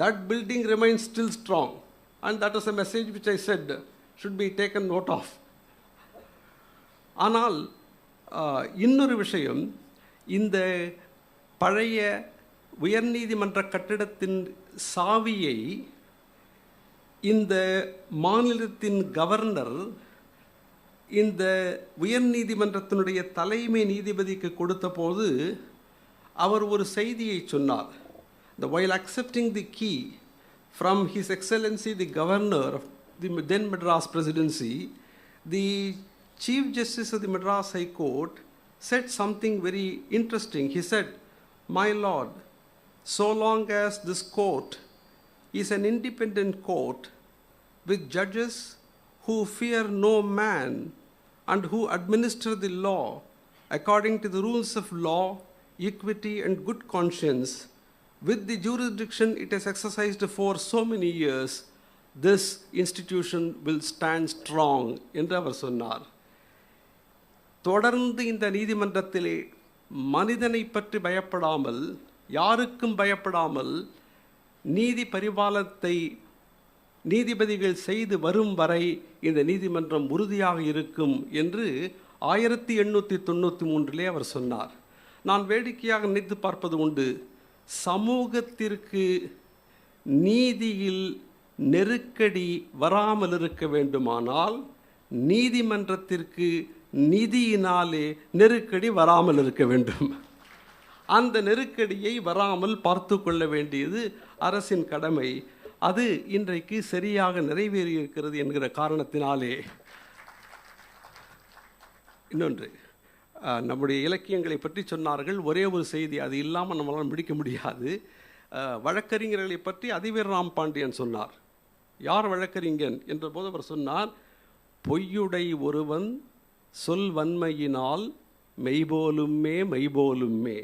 That building remains still strong. And that is a message which I said should be taken note of. ஆனால் இன்னொரு விஷயம், இந்த பழைய உயர்நீதிமன்ற கட்டிடத்தின் சாவியை இந்த மாநிலத்தின் கவர்னர் இந்த உயர்நீதிமன்றத்தினுடைய தலைமை நீதிபதிக்கு கொடுத்த போது அவர் ஒரு செய்தியை சொன்னார். While accepting the key from His Excellency the Governor of the then Madras Presidency, the Chief Justice of the Madras High Court said something very interesting. He said, "My Lord, so long as this court is an independent court with judges who fear no man and who administer the law according to the rules of law, equity, and good conscience, with the jurisdiction it has exercised for so many years, this institution will stand strong." என்று அவர் சொன்னார். தொடர்ந்து இந்த நீதிமன்றத்திலே மனிதனை பற்றி பயப்படாமல், யாருக்கும் பயப்படாமல் நீதி பரிபாலனத்தை நீதிபதிகள் செய்து வரும் வரை இந்த நீதிமன்றம் உறுதியாக இருக்கும் என்று 1893 அவர் சொன்னார். நான் வேடிக்கையாக நினைத்து பார்ப்பது உண்டு, சமூகத்திற்கு நீதியில் நெருக்கடி வராமல் இருக்க வேண்டுமானால் நீதிமன்றத்திற்கு நிதியினாலே நெருக்கடி வராமல் இருக்க வேண்டும். அந்த நெருக்கடியை வராமல் பார்த்து கொள்ள வேண்டியது அரசின் கடமை. அது இன்றைக்கு சரியாக நிறைவேறியிருக்கிறது என்கிற காரணத்தினாலே. இன்னொன்று, நம்முடைய இலக்கியங்களை பற்றி சொன்னார்கள். ஒரே ஒரு செய்தி, அது இல்லாமல் நம்மளால் முடிக்க முடியாது. வழக்கறிஞர்களை பற்றி அதிவீர் ராம் பாண்டியன் சொன்னார். யார் வழக்கறிஞன் என்ற போது அவர் சொன்னார், பொய்யுடை ஒருவன் சொல் வன்மையினால் மெய்போலுமே மெய்போலுமே,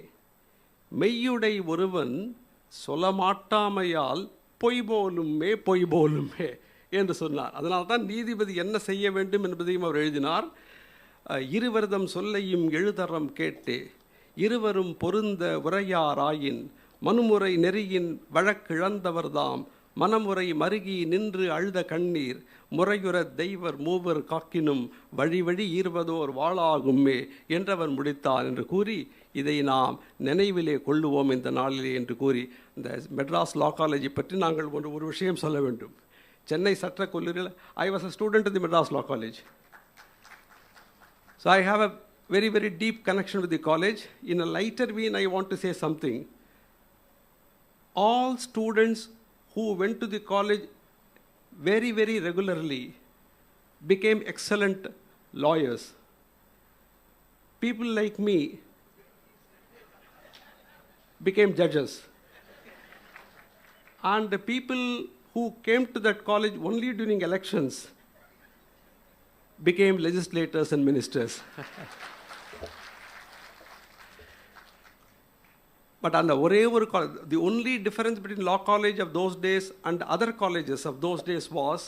மெய்யுடை ஒருவன் சொல்லமாட்டாமையால் பொய் போலுமே பொய் போலுமே என்று சொன்னார். அதனால்தான் நீதிபதி என்ன செய்ய வேண்டும் என்பதையும் அவர் எழுதினார். இருவர்தம் சொல்லையும் எழுதறம் கேட்டே இருவரும் பொருந்த உரையாராயின் மனுமுறை நெறியின் வழக்கிழந்தவர்தாம் மனமுறை மருகி நின்று அழுத கண்ணீர் முறையுற தெய்வர் மூவர் காக்கினும் வழி வழி ஈர்வதோர் வாளாகுமே என்றவர் முடித்தார் என்று கூறி, இதை நாம் நினைவிலே கொள்ளுவோம் இந்த நாளிலே என்று கூறி, இந்த மெட்ராஸ் லா காலேஜை பற்றி நாங்கள் ஒரு விஷயம் சொல்ல வேண்டும். சென்னை சட்ட கல்லூரியில் I was a student of the Madras Law College. So I have a very, very deep connection with the college. In a lighter vein, I want to say something. All students who went to the college very, very regularly became excellent lawyers. People like me became judges. And the people who came to that college only during elections became legislators and ministers. But on the only difference between law college of those days and other colleges of those days was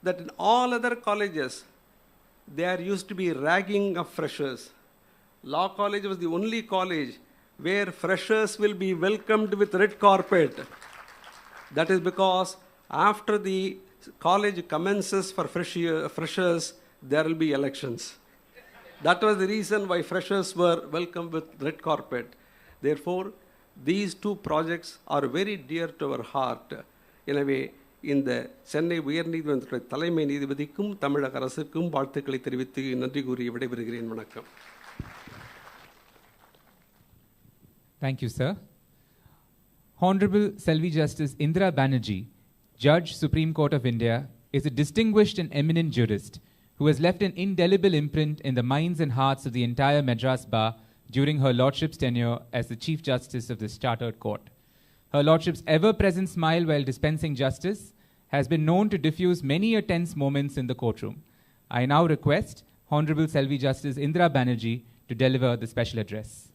that in all other colleges there used to be ragging of freshers. Law college was the only college where freshers will be welcomed with red carpet. That is because after the college commences for freshers, there will be elections. That was the reason why freshers were welcomed with red carpet. Therefore, These two projects are very dear to our heart. எனவே இந்த சென்னை உயர்நீதிமன்றத்துடைய தலைமை நீதிபதிக்கும் தமிழக அரசுக்கும் வாழ்த்துக்களை தெரிவித்து நன்றி கூறி விடைபெறுகிறேன். வணக்கம். Thank you, sir. Honorable Selvi Justice Indira Banerjee, Judge, Supreme Court of India, is a distinguished and eminent jurist who has left an indelible imprint in the minds and hearts of the entire Madras Bar during her Lordship's tenure as the Chief Justice of this chartered court. Her Lordship's ever-present smile while dispensing justice has been known to diffuse many a tense moments in the courtroom. I now request Honorable Selvi Justice Indira Banerjee to deliver the special address.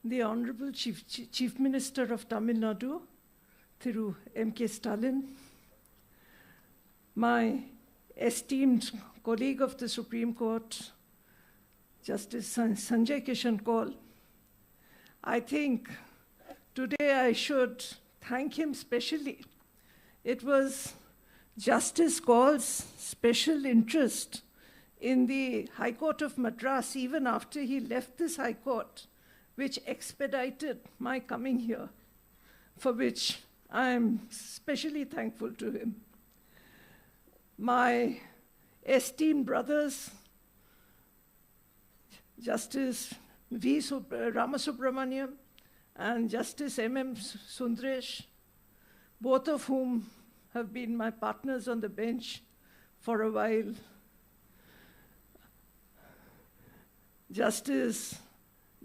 The Honorable Chief Minister of Tamil Nadu, Thiru M.K. Stalin, my esteemed colleague of the Supreme Court, Justice Sanjay Kishan Kaul, I think today I should thank him specially. It was Justice Kaul's special interest in the High Court of Madras, even after he left this High Court, which expedited my coming here, for which I am especially thankful to him. My esteemed brothers, Justice V. Ramasubramaniam and Justice M.M. Sundaresh, both of whom have been my partners on the bench for a while. Justice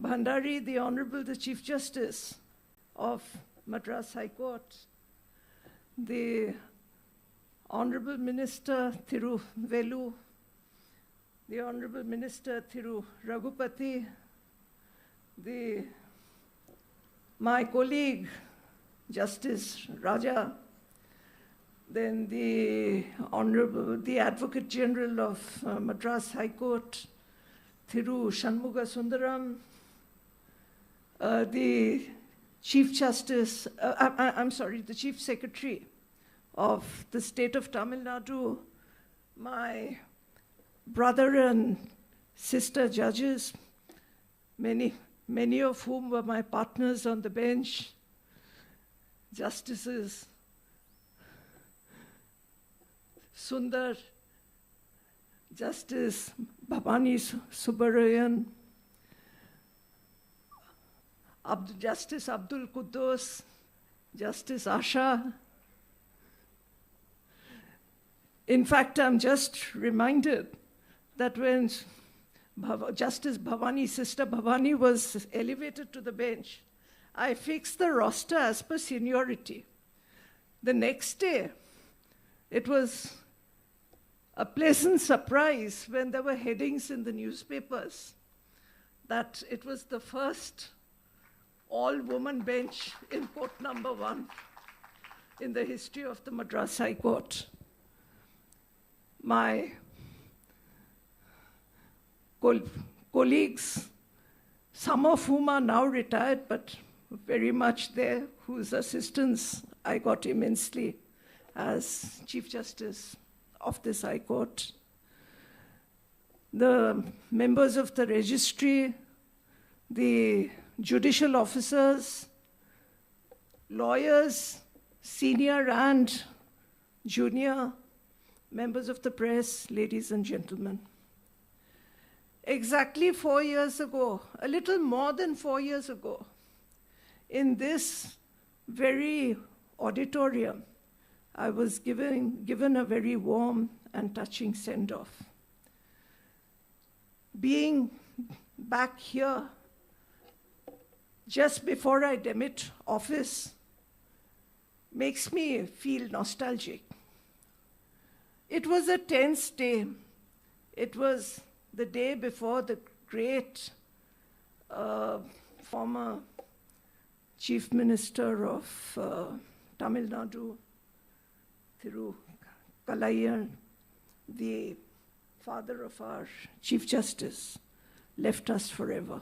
Bhandari, the Honorable the Chief Justice of Madras High Court, the Honorable Minister Thiru Velu, the Honorable Minister Thiru Raghupati, my colleague Justice Raja, then the Advocate General of Madras High Court, Thiru Shanmuga Sundaram, the Chief Justice, the Chief Secretary of the State of Tamil Nadu, my brother and sister judges, many of whom were my partners on the bench, Justices Sundar, Justice Bhavani Subbarayan, Justice Abdul Quddus, Justice Asha. In fact, I'm just reminded that when Justice Bhavani's sister Bhavani was elevated to the bench, I fixed the roster as per seniority. The next day, it was a pleasant surprise when there were headings in the newspapers that it was the first all-woman bench in court number 1 in the history of the Madras High Court. My colleagues, some of whom are now retired, but very much there, whose assistance I got immensely as Chief Justice of this High Court. The members of the registry, the judicial officers, lawyers, senior and junior, members of the press, ladies and gentlemen. Exactly 4 years ago, a little more than 4 years ago, in this very auditorium, I was given a very warm and touching send-off. Being back here just before I demit office makes me feel nostalgic. It was a tense day. It was the day before the great former Chief Minister of Tamil Nadu, Thiru Kalayan, the father of our Chief Justice, left us forever.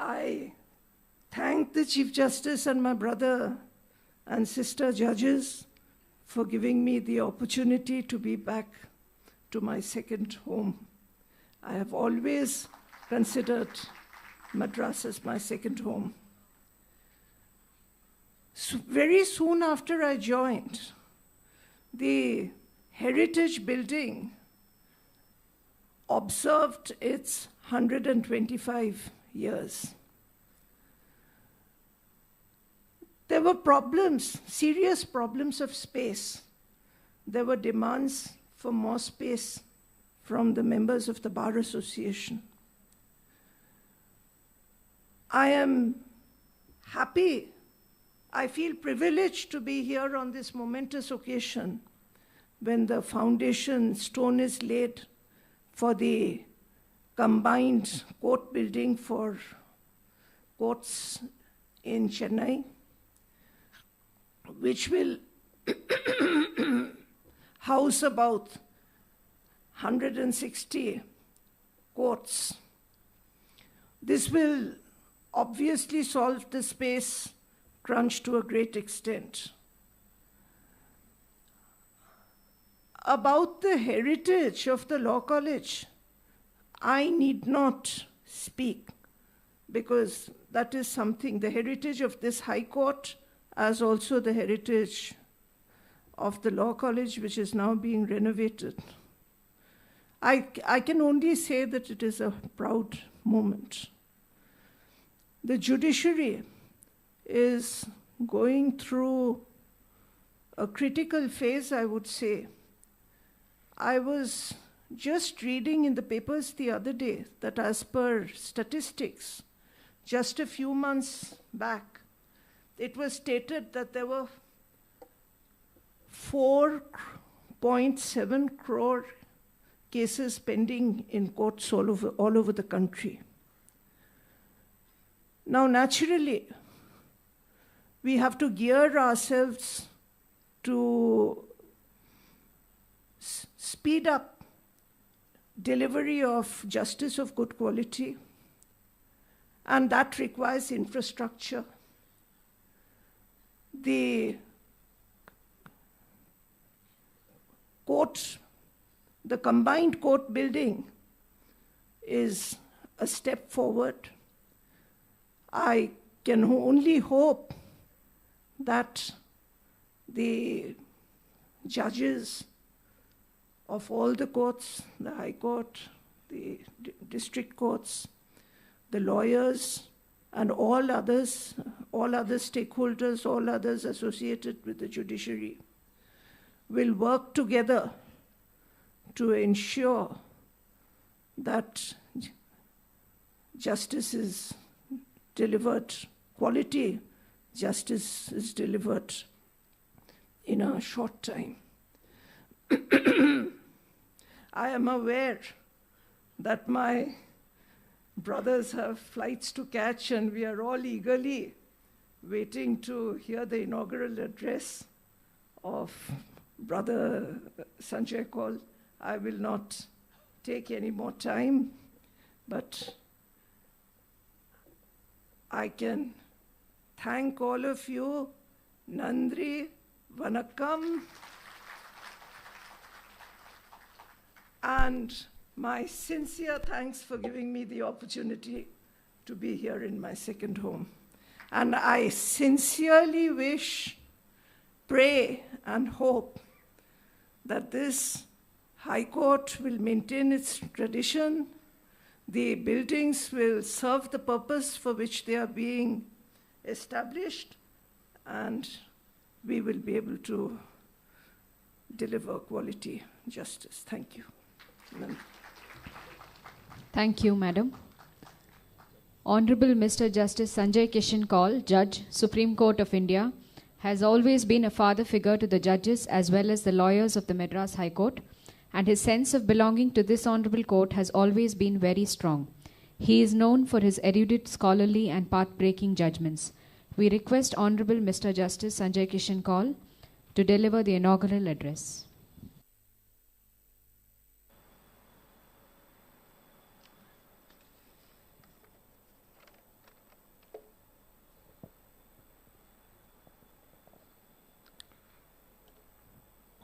I thank the Chief Justice and my brother and sister judges for giving me the opportunity to be back to my second home. I have always considered Madras as my second home. So very soon after I joined, the Heritage Building observed its 125 years. There were problems, serious problems of space. There were demands for more space from the members of the Bar Association. I am happy, I feel privileged to be here on this momentous occasion when the foundation stone is laid for the combined court building for courts in Chennai, which will house about 160 courts. This will obviously solve the space crunch to a great extent. About the heritage of the Law College, I need not speak because that is something, the heritage of this High Court as also the heritage of the Law College, which is now being renovated. I can only say that it is a proud moment. The judiciary is going through a critical phase, I would say. I was just reading in the papers the other day that as per statistics, just a few months back, it was stated that there were 4.7 crore cases pending in courts all over the country. Now, naturally, we have to gear ourselves to speed up delivery of justice of good quality, and that requires infrastructure. The court, the combined court building is a step forward. I can only hope that the judges of all the courts, the High Court, the district courts, the lawyers, and all other stakeholders, all others associated with the judiciary, will work together to ensure that justice is delivered, quality justice is delivered in a short time. I am aware that my brothers have flights to catch, and we are all eagerly waiting to hear the inaugural address of Brother Sanjay Kaul. I will not take any more time, but I can thank all of you. Nandri, Vanakkam, and my sincere thanks for giving me the opportunity to be here in my second home. And I sincerely wish, pray, and hope that this High Court will maintain its tradition, the buildings will serve the purpose for which they are being established, and we will be able to deliver quality justice. Thank you. Amen. Thank you, Madam. Honorable Mr. Justice Sanjay Kishan Kaul, Judge, Supreme Court of India, has always been a father figure to the judges as well as the lawyers of the Madras High Court, and his sense of belonging to this honorable court has always been very strong. He is known for his erudite, scholarly, and path-breaking judgments. We request Honorable Mr. Justice Sanjay Kishan Kaul to deliver the inaugural address.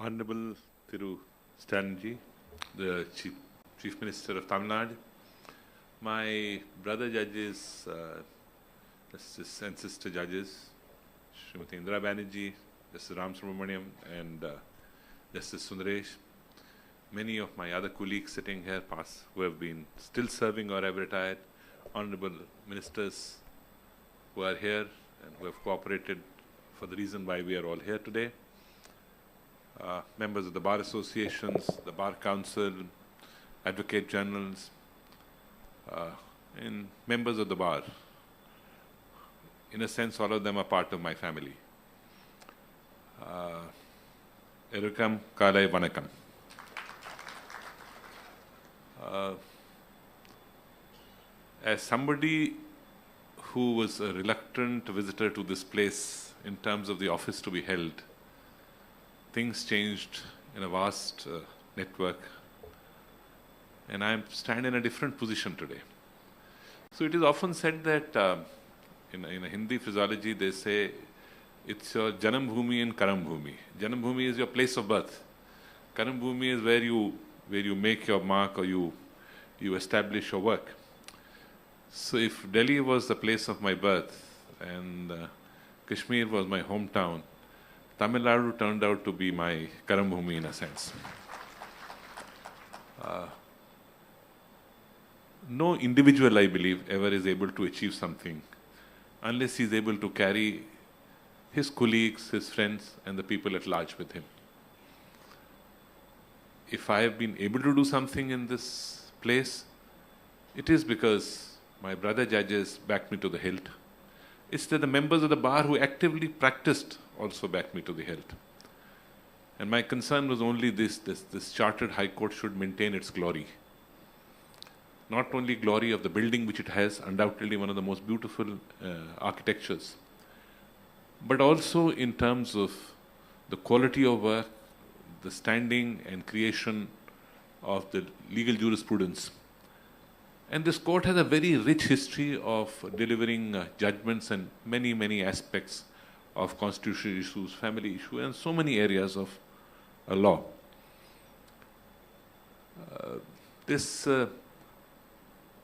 Honorable Thiru Stanji, the Chief Minister of Tamil Nadu, my brother judges, Justice and sister judges, Srimati Indira Banerjee, Justice Ram Subramaniam, and Justice Sundaresh, many of my other colleagues sitting here who have been still serving or have retired, honorable ministers who are here and who have cooperated for the reason why we are all here today, members of the Bar Associations, the Bar Council, Advocate Generals, and members of the Bar. In a sense, all of them are part of my family. Erukam Kalai Vanakam. As somebody who was a reluctant visitor to this place in terms of the office to be held, things changed in a vast network, and I stand in a different position today. So it is often said that in a Hindi physiology they say it's your Janam Bhumi and Karam Bhumi. Janam Bhumi is your place of birth. Karam Bhumi is where you make your mark or you establish your work. So if Delhi was the place of my birth and Kashmir was my hometown, Tamil Nadu turned out to be my Karam Bhumi in a sense. No individual, I believe, ever is able to achieve something unless he is able to carry his colleagues, his friends, and the people at large with him. If I have been able to do something in this place, it is because my brother judges backed me to the hilt. It's that the members of the bar who actively practiced also backed me to the hilt. And my concern was only this chartered high court should maintain its glory. Not only glory of the building which it has, undoubtedly one of the most beautiful architectures, but also in terms of the quality of work, the standing and creation of the legal jurisprudence. And this court has a very rich history of delivering judgments and many, many aspects of constitutional issues, family issues, and so many areas of law.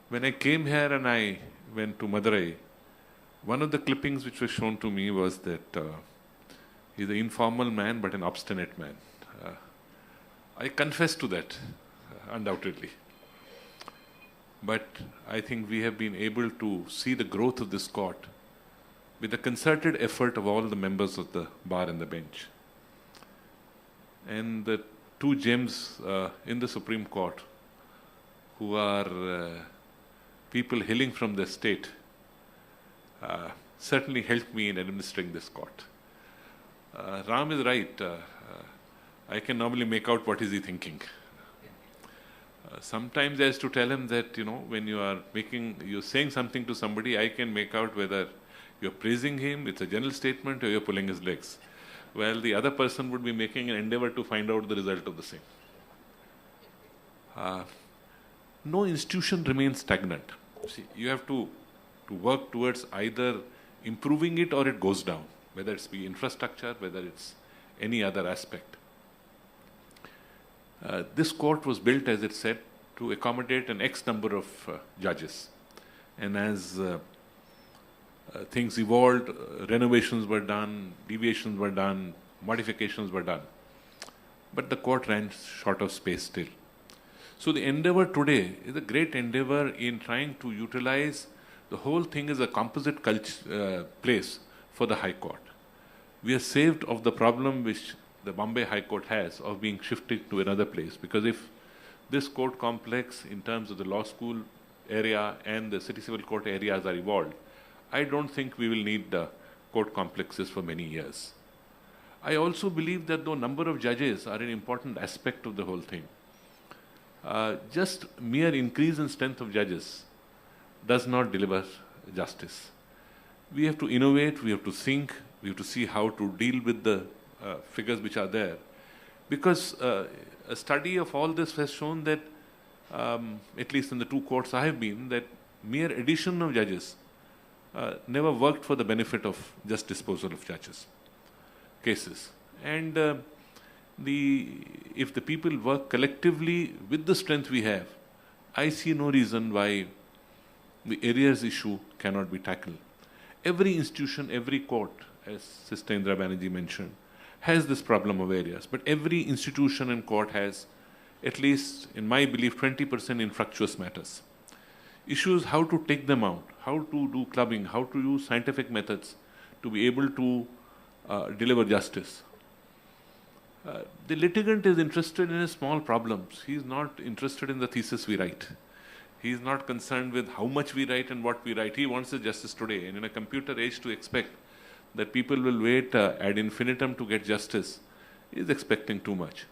When I came here and I went to Madurai, one of the clippings which was shown to me was that he's an informal man but an obstinate man. I confess to that, undoubtedly. But I think we have been able to see the growth of this court with the concerted effort of all the members of the bar and the bench. And the two gems in the Supreme Court who are people hailing from the state certainly helped me in administering this court. Ram is right. I can normally make out what is he thinking. Sometimes I have to tell him that, when you're saying something to somebody, I can make out whether you're praising him, it's a general statement, or you're pulling his legs. Well, the other person would be making an endeavor to find out the result of the same. No institution remains stagnant. See, you have to work towards either improving it or it goes down, whether it's the infrastructure, whether it's any other aspect. This court was built, as it said, to accommodate an X number of judges. And as things evolved, renovations were done, deviations were done, modifications were done. But the court ran short of space still. So the endeavor today is a great endeavor in trying to utilize the whole thing as a composite place for the High Court. We are saved of the problem which the Bombay High Court has of being shifted to another place, because if this court complex in terms of the law school area and the city civil court areas are evolved, I don't think we will need the court complexes for many years. I also believe that though number of judges are an important aspect of the whole thing, just mere increase in strength of judges does not deliver justice. We have to innovate, we have to think, we have to see how to deal with the figures which are there. Because a study of all this has shown that, at least in the two courts I have been, that mere addition of judges never worked for the benefit of just disposal of cases. And if the people work collectively with the strength we have, I see no reason why the arrears issue cannot be tackled. Every institution, every court, as Sister Indra Banerjee mentioned, has this problem of arrears. But every institution and court has, at least in my belief, 20% infructuous matters. Issues how to take them out, how to do clubbing, how to use scientific methods to be able to deliver justice. The litigant is interested in his small problems. He is not interested in the thesis we write. He is not concerned with how much we write and what we write. He wants the justice today. And in a computer age, to expect that people will wait ad infinitum to get justice is expecting too much.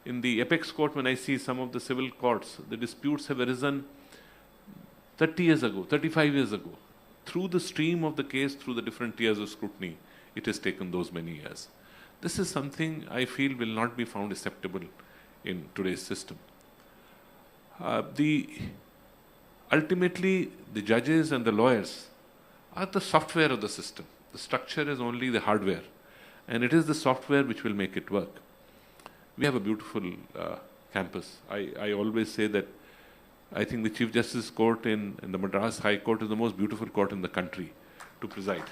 In the apex court, when I see some of the civil courts, the disputes have arisen 30 years ago, 35 years ago. Through the stream of the case, through the different tiers of scrutiny, it has taken those many years. This is something I feel will not be found acceptable in today's system. Ultimately, the judges and the lawyers are the software of the system. The structure is only the hardware, and it is the software which will make it work. We have a beautiful campus. I always say that I think the Chief Justice Court in the Madras High Court is the most beautiful court in the country to preside.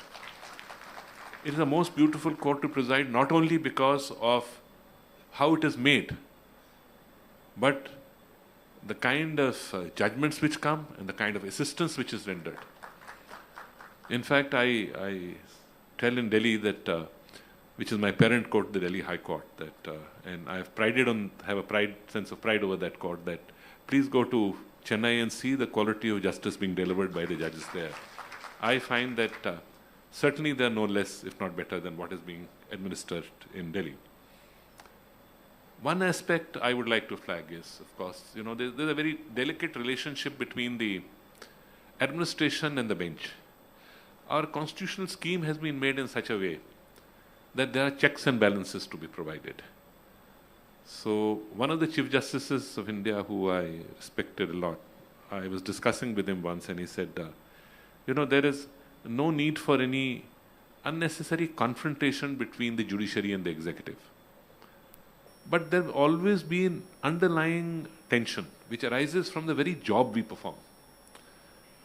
It is the most beautiful court to preside not only because of how it is made, but the kind of judgments which come and the kind of assistance which is rendered. In fact, I tell in Delhi that, which is my parent court, the Delhi High Court, that, and I have a sense of pride over that court, that please go to Chennai and see the quality of justice being delivered by the judges there. I find that certainly they are no less, if not better, than what is being administered in Delhi. One aspect I would like to flag is, of course, there's a very delicate relationship between the administration and the bench. Our constitutional scheme has been made in such a way that there are checks and balances to be provided. So one of the Chief Justices of India, who I respected a lot, I was discussing with him once and he said, there is no need for any unnecessary confrontation between the judiciary and the executive. But there will always be an underlying tension which arises from the very job we perform.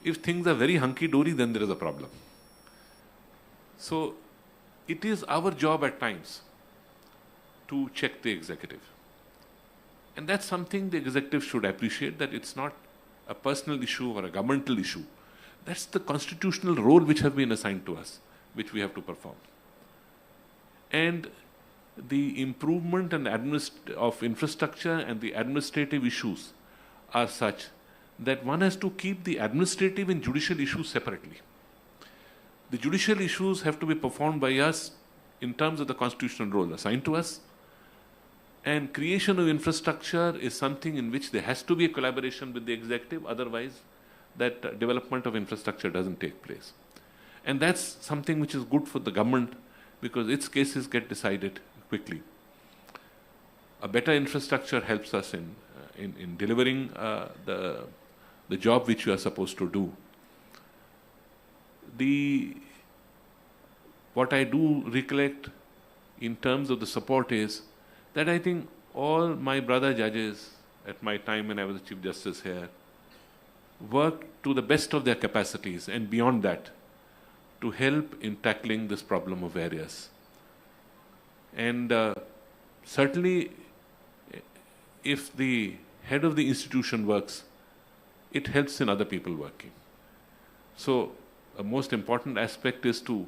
If things are very hunky-dory, then there is a problem. So it is our job at times to check the executive. And that's something the executive should appreciate, that it's not a personal issue or a governmental issue. That's the constitutional role which has been assigned to us, which we have to perform. And the improvement and of infrastructure and the administrative issues are such that one has to keep the administrative and judicial issues separately. The judicial issues have to be performed by us in terms of the constitutional role assigned to us, and creation of infrastructure is something in which there has to be a collaboration with the executive, otherwise that development of infrastructure doesn't take place. And that's something which is good for the government because its cases get decided quickly. A better infrastructure helps us in delivering the job which we are supposed to do. What I do recollect in terms of the support is that I think all my brother judges at my time when I was the Chief Justice here worked to the best of their capacities and beyond that to help in tackling this problem of arrears. And certainly, if the head of the institution works, it helps in other people working. So a most important aspect is to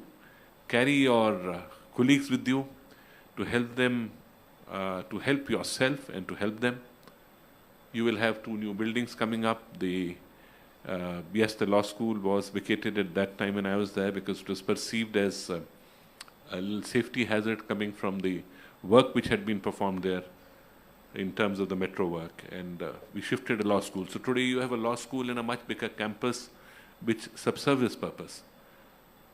carry your colleagues with you, to help them, to help yourself and to help them. You will have 2 new buildings coming up. Yes, the law school was vacated at that time when I was there because it was perceived as a little safety hazard coming from the work which had been performed there in terms of the metro work, and we shifted a law school. So today you have a law school in a much bigger campus which subserves this purpose.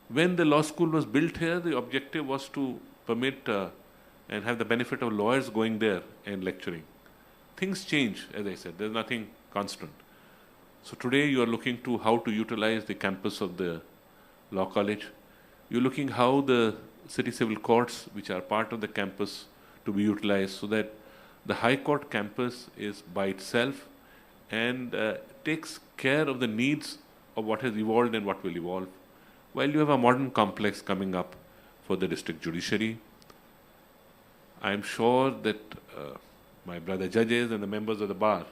When the law school was built here, the objective was to permit and have the benefit of lawyers going there and lecturing. Things change, as I said, there's nothing constant. So today you are looking to how to utilize the campus of the law college. You're looking how the city civil courts, which are part of the campus, to be utilized so that the High Court campus is by itself and takes care of the needs of what has evolved and what will evolve, while you have a modern complex coming up for the district judiciary. I am sure that my brother judges and the members of the bar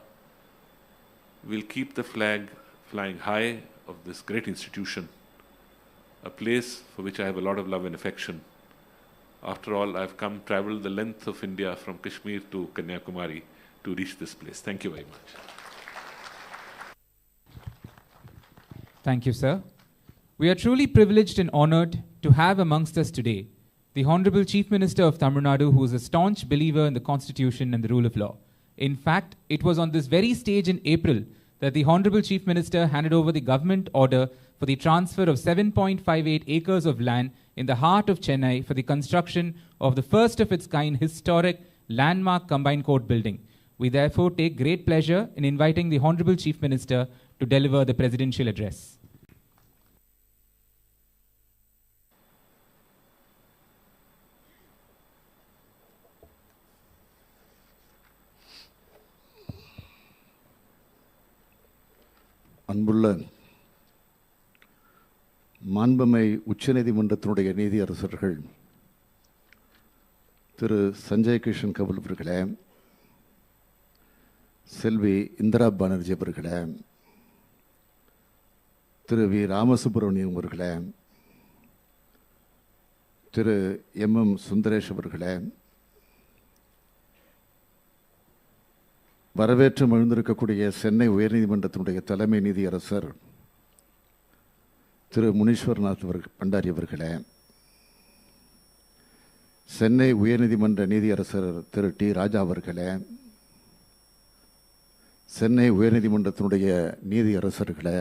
will keep the flag flying high of this great institution, a place for which I have a lot of love and affection. After all, I've traveled the length of India from Kashmir to Kanyakumari to reach this place. Thank you very much. Thank you, sir. We are truly privileged and honored to have amongst us today the Honorable Chief Minister of Tamil Nadu, who is a staunch believer in the Constitution and the rule of law. In fact, it was on this very stage in April that the Honorable Chief Minister handed over the government order for the transfer of 7.58 acres of land in the heart of Chennai for the construction of the first of its kind historic landmark combined court building. We therefore take great pleasure in inviting the Honorable Chief Minister to deliver the presidential address. அன்புள்ள மாண்புமை உச்சநீதிமன்றத்தினுடைய நீதியரசர்கள் திரு சஞ்சய் கிஷன் கவுல் அவர்களே, செல்வி இந்திரா பானர்ஜி அவர்களே, திரு we Ramasubramaniam அவர்களே, திரு M Sundaresh அவர்களே, வரவேற்று எழுந்திருக்கக்கூடிய சென்னை உயர்நீதிமன்றத்தினுடைய தலைமை நீதியரசர் திரு முனீஸ்வரநாத் பண்டாரி அவர்களே, சென்னை உயர்நீதிமன்ற நீதியரசர் திரு டி ராஜா அவர்களே, சென்னை உயர்நீதிமன்றத்தினுடைய நீதியரசர்களே,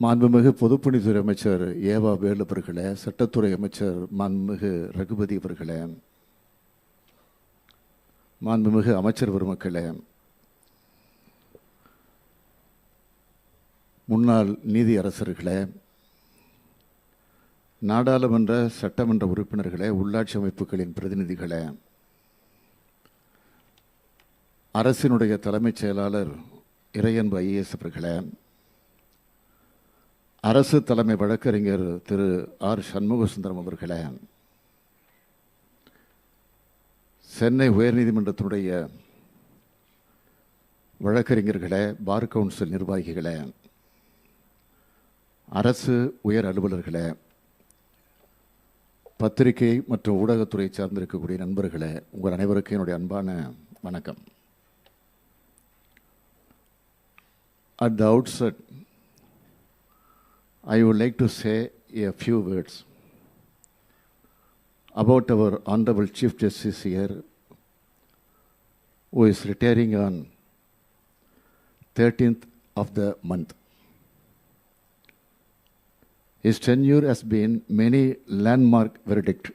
மாண்புமிகு பொதுப்பணித்துறை அமைச்சர் ஏவா வேலு அவர்களே, சட்டத்துறை அமைச்சர் மாண்புமிகு ரகுபதி அவர்களே, மாண்புமிகு அமைச்சர் பெருமக்களே, முன்னாள் நீதி அரசர்களே, நாடாளுமன்ற சட்டமன்ற உறுப்பினர்களே, உள்ளாட்சி அமைப்புகளின் பிரதிநிதிகளே, அரசினுடைய தலைமைச் செயலாளர் இறையன்பு ஐஏஎஸ் அவர்களே, அரசு தலைமை வழக்கறிஞர் திரு ஆர் சண்முகசுந்தரம் அவர்களே, சென்னை உயர்நீதிமன்றத்தினுடைய வழக்கறிஞர்களே, பார் கவுன்சில் நிர்வாகிகளே, அரசு உயர் அலுவலர்களே, பத்திரிகை மற்றும் ஊடகத்துறை சார்ந்திருக்கக்கூடிய நண்பர்களே, உங்கள் அனைவருக்கும் என்னுடைய அன்பான வணக்கம். At the outset, I would like to say a few words about our Honorable Chief Justice here, who is retiring on 13th of the month. His tenure has been many landmark verdict.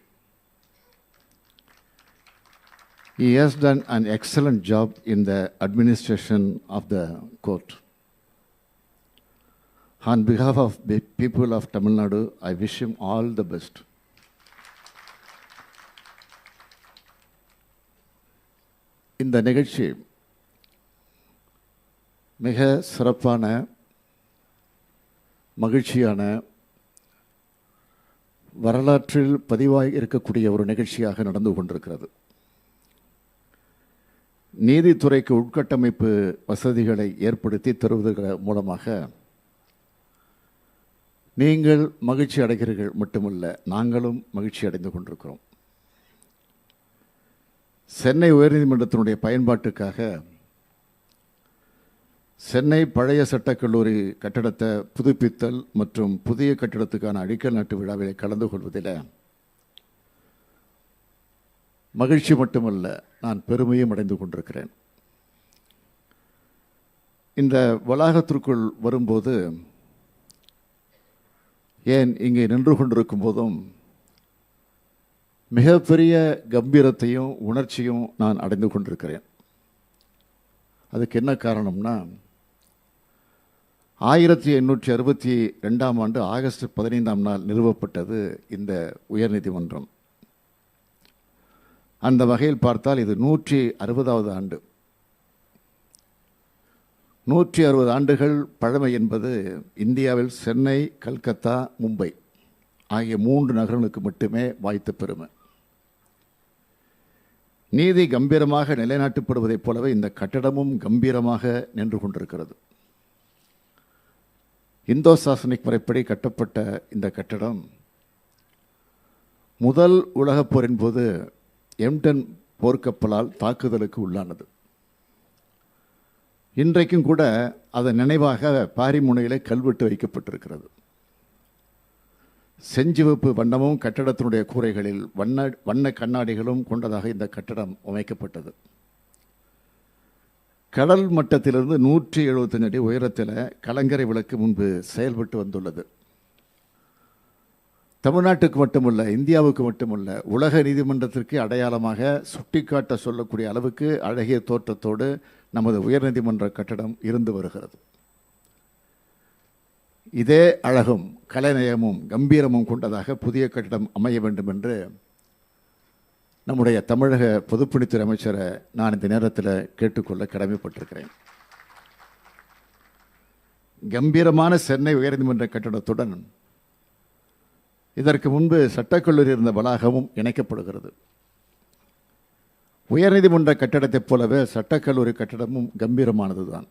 He has done an excellent job in the administration of the court. On behalf of the people of Tamil Nadu, I wish him all the best. இந்த நிகழ்ச்சி மிக சிறப்பான, மகிழ்ச்சியான, வரலாற்றில் பதிவாகி இருக்கக்கூடிய ஒரு நிகழ்ச்சியாக நடந்து கொண்டிருக்கிறது. நீதித்துறைக்கு உட்கட்டமைப்பு வசதிகளை ஏற்படுத்தி தருவதன் மூலமாக நீங்கள் மகிழ்ச்சி அடைகிறீர்கள் மட்டுமல்ல, நாங்களும் மகிழ்ச்சி அடைந்து கொண்டிருக்கிறோம். சென்னை உயர்நீதிமன்றத்தினுடைய பயன்பாட்டுக்காக சென்னை பழைய சட்டக்கல்லூரி கட்டடத்தை புதுப்பித்தல் மற்றும் புதிய கட்டிடத்துக்கான அடிக்கல் நாட்டு விழாவில் கலந்து கொள்வதில் மகிழ்ச்சி மட்டுமல்ல, நான் பெருமையும் அடைந்து கொண்டிருக்கிறேன். இந்த வளாகத்திற்குள் வரும்போது, ஏன் இங்கே நின்று கொண்டிருக்கும் போதும் மிகப்பெரிய கம்பீரத்தையும் உணர்ச்சியும் நான் அடைந்து கொண்டிருக்கிறேன். அதுக்கு என்ன காரணம்னா, 1862 ஆகஸ்ட் 15 நிறுவப்பட்டது இந்த உயர்நீதிமன்றம். அந்த வகையில் பார்த்தால் இது 160வது ஆண்டு. 160 ஆண்டுகள் பழமை என்பது இந்தியாவில் சென்னை, கல்கத்தா, மும்பை ஆகிய 3 நகரங்களுக்கு மட்டுமே வாய்த்த பெருமை. நீதி கம்பீரமாக நிலைநாட்டப்படுவதைப் போலவே இந்த கட்டடமும் கம்பீரமாக நின்று கொண்டிருக்கிறது. இந்தோ சாசனிக் முறைப்படி கட்டப்பட்ட இந்த கட்டடம் முதல் உலகப் போரின் போது எம்டன் போர்க்கப்பலால் தாக்குதலுக்கு உள்ளானது. இன்றைக்கும் கூட அதன் நினைவாக பாரிமுனையிலே கல்வெட்டு வைக்கப்பட்டிருக்கிறது. செஞ்சிவப்பு வண்ணமும் கட்டடத்தினுடைய கூரைகளில் வண்ண கண்ணாடிகளும் கொண்டதாக இந்த கட்டடம் அமைக்கப்பட்டது. கடல் மட்டத்திலிருந்து 175 அடி உயரத்தில் கலங்கரை விளக்கு முன்பு செயல்பட்டு வந்துள்ளது. தமிழ்நாட்டுக்கு மட்டுமல்ல, இந்தியாவுக்கு மட்டுமல்ல, உலக நீதிமன்றத்திற்கு அடையாளமாக சுட்டிக்காட்ட சொல்லக்கூடிய அளவுக்கு அழகிய தோற்றத்தோடு நமது உயர்நீதிமன்ற கட்டடம் இருந்து வருகிறது. இதே அழகும் கலைநயமும் கம்பீரமும் கொண்டதாக புதிய கட்டடம் அமைய வேண்டும் என்று நம்முடைய தமிழக பொதுப்பணித்துறை அமைச்சரை நான் இந்த நேரத்தில் கேட்டுக்கொள்ள கடமைப்பட்டிருக்கிறேன். கம்பீரமான சென்னை உயர்நீதிமன்ற கட்டடத்துடன் இதற்கு முன்பு சட்டக்கல்லூரி இருந்த வளாகமும் இணைக்கப்படுகிறது. உயர்நீதிமன்ற கட்டடத்தைப் போலவே சட்டக்கல்லூரி கட்டடமும் கம்பீரமானதுதான்.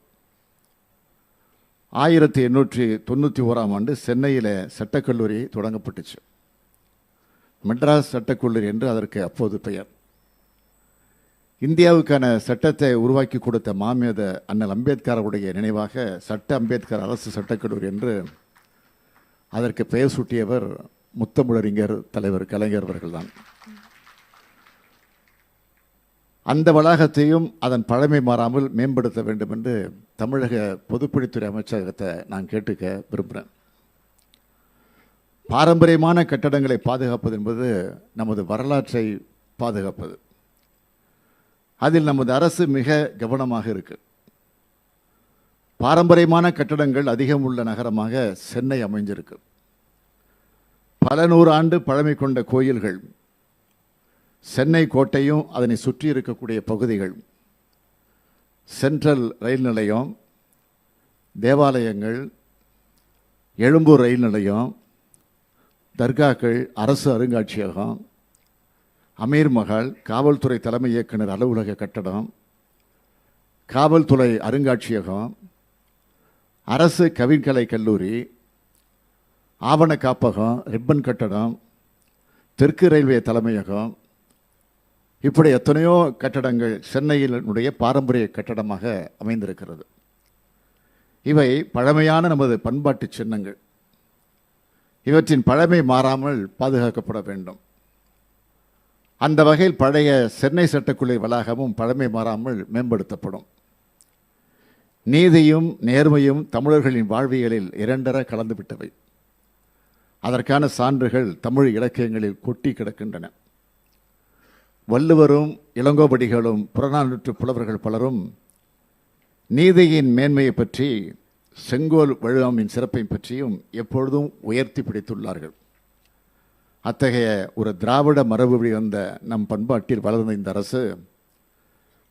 1891 சென்னையில் சட்டக்கல்லூரி தொடங்கப்பட்டுச்சு. மெட்ராஸ் சட்டக்கல்லூரி என்று அதற்கு அப்போது பெயர். இந்தியாவுக்கான சட்டத்தை உருவாக்கி கொடுத்த மாமேத அண்ணல் அம்பேத்கருடைய நினைவாக சட்ட அம்பேத்கர் அரசு சட்டக்கல்லூரி என்று அதற்கு பெயர் சூட்டியவர் முத்தமிழறிஞர் தலைவர் கலைஞர் அவர்கள்தான். அந்த வளாகத்தையும் அதன் பழமை மாறாமல் மேம்படுத்த வேண்டும் என்று தமிழக பொதுப்பணித்துறை அமைச்சகத்தை நான் கேட்டுக்க விரும்புகிறேன். பாரம்பரியமான கட்டடங்களை பாதுகாப்பது என்பது நமது வரலாற்றை பாதுகாப்பது. அதில் நமது அரசு மிக கவனமாக இருக்கு. பாரம்பரியமான கட்டடங்கள் அதிகம் உள்ள நகரமாக சென்னை அமைஞ்சிருக்கு. பல 100 ஆண்டு பழமை கொண்ட கோயில்கள், சென்னை கோட்டையும் அதனை சுற்றி இருக்கக்கூடிய பகுதிகள், சென்ட்ரல் ரயில் நிலையம், தேவாலயங்கள், எழும்பூர் ரயில் நிலையம், தர்காக்கள், அரசு அருங்காட்சியகம், அமீர் மஹால், காவல்துறை தலைமை இயக்குனர் அலுவலக கட்டடம், காவல்துறை அருங்காட்சியகம், அரசு கவின்கலை கல்லூரி, ஆவண காப்பகம், ரிப்பன் கட்டடம், தெற்கு ரயில்வே தலைமையகம், இப்படி எத்தனையோ கட்டடங்கள் சென்னையினுடைய பாரம்பரிய கட்டடமாக அமைந்திருக்கிறது. இவை பழமையான நமது பண்பாட்டு சின்னங்கள். இவற்றின் பழமை மாறாமல் பாதுகாக்கப்பட வேண்டும். அந்த வகையில் பழைய சென்னை சட்டக்கல்லூரி வளாகமும் பழமை மாறாமல் மேம்படுத்தப்படும். நீதியும் நேர்மையும் தமிழர்களின் வாழ்வியலில் இரண்டர கலந்துவிட்டவை. அதற்கான சான்றுகள் தமிழ் இலக்கியங்களில் கொட்டி கிடக்கின்றன. வள்ளுவரும் இளங்கோவடிகளும் புறநானூற்று புலவர்கள் பலரும் நீதியின் மேன்மையை பற்றி, செங்கோல் வழுவாமின் சிறப்பை பற்றியும் எப்பொழுதும் உயர்த்தி பிடித்துள்ளார்கள். அத்தகைய ஒரு திராவிட மரபு வழி வந்த நம் பண்பாட்டில் வளர்ந்த இந்த அரசு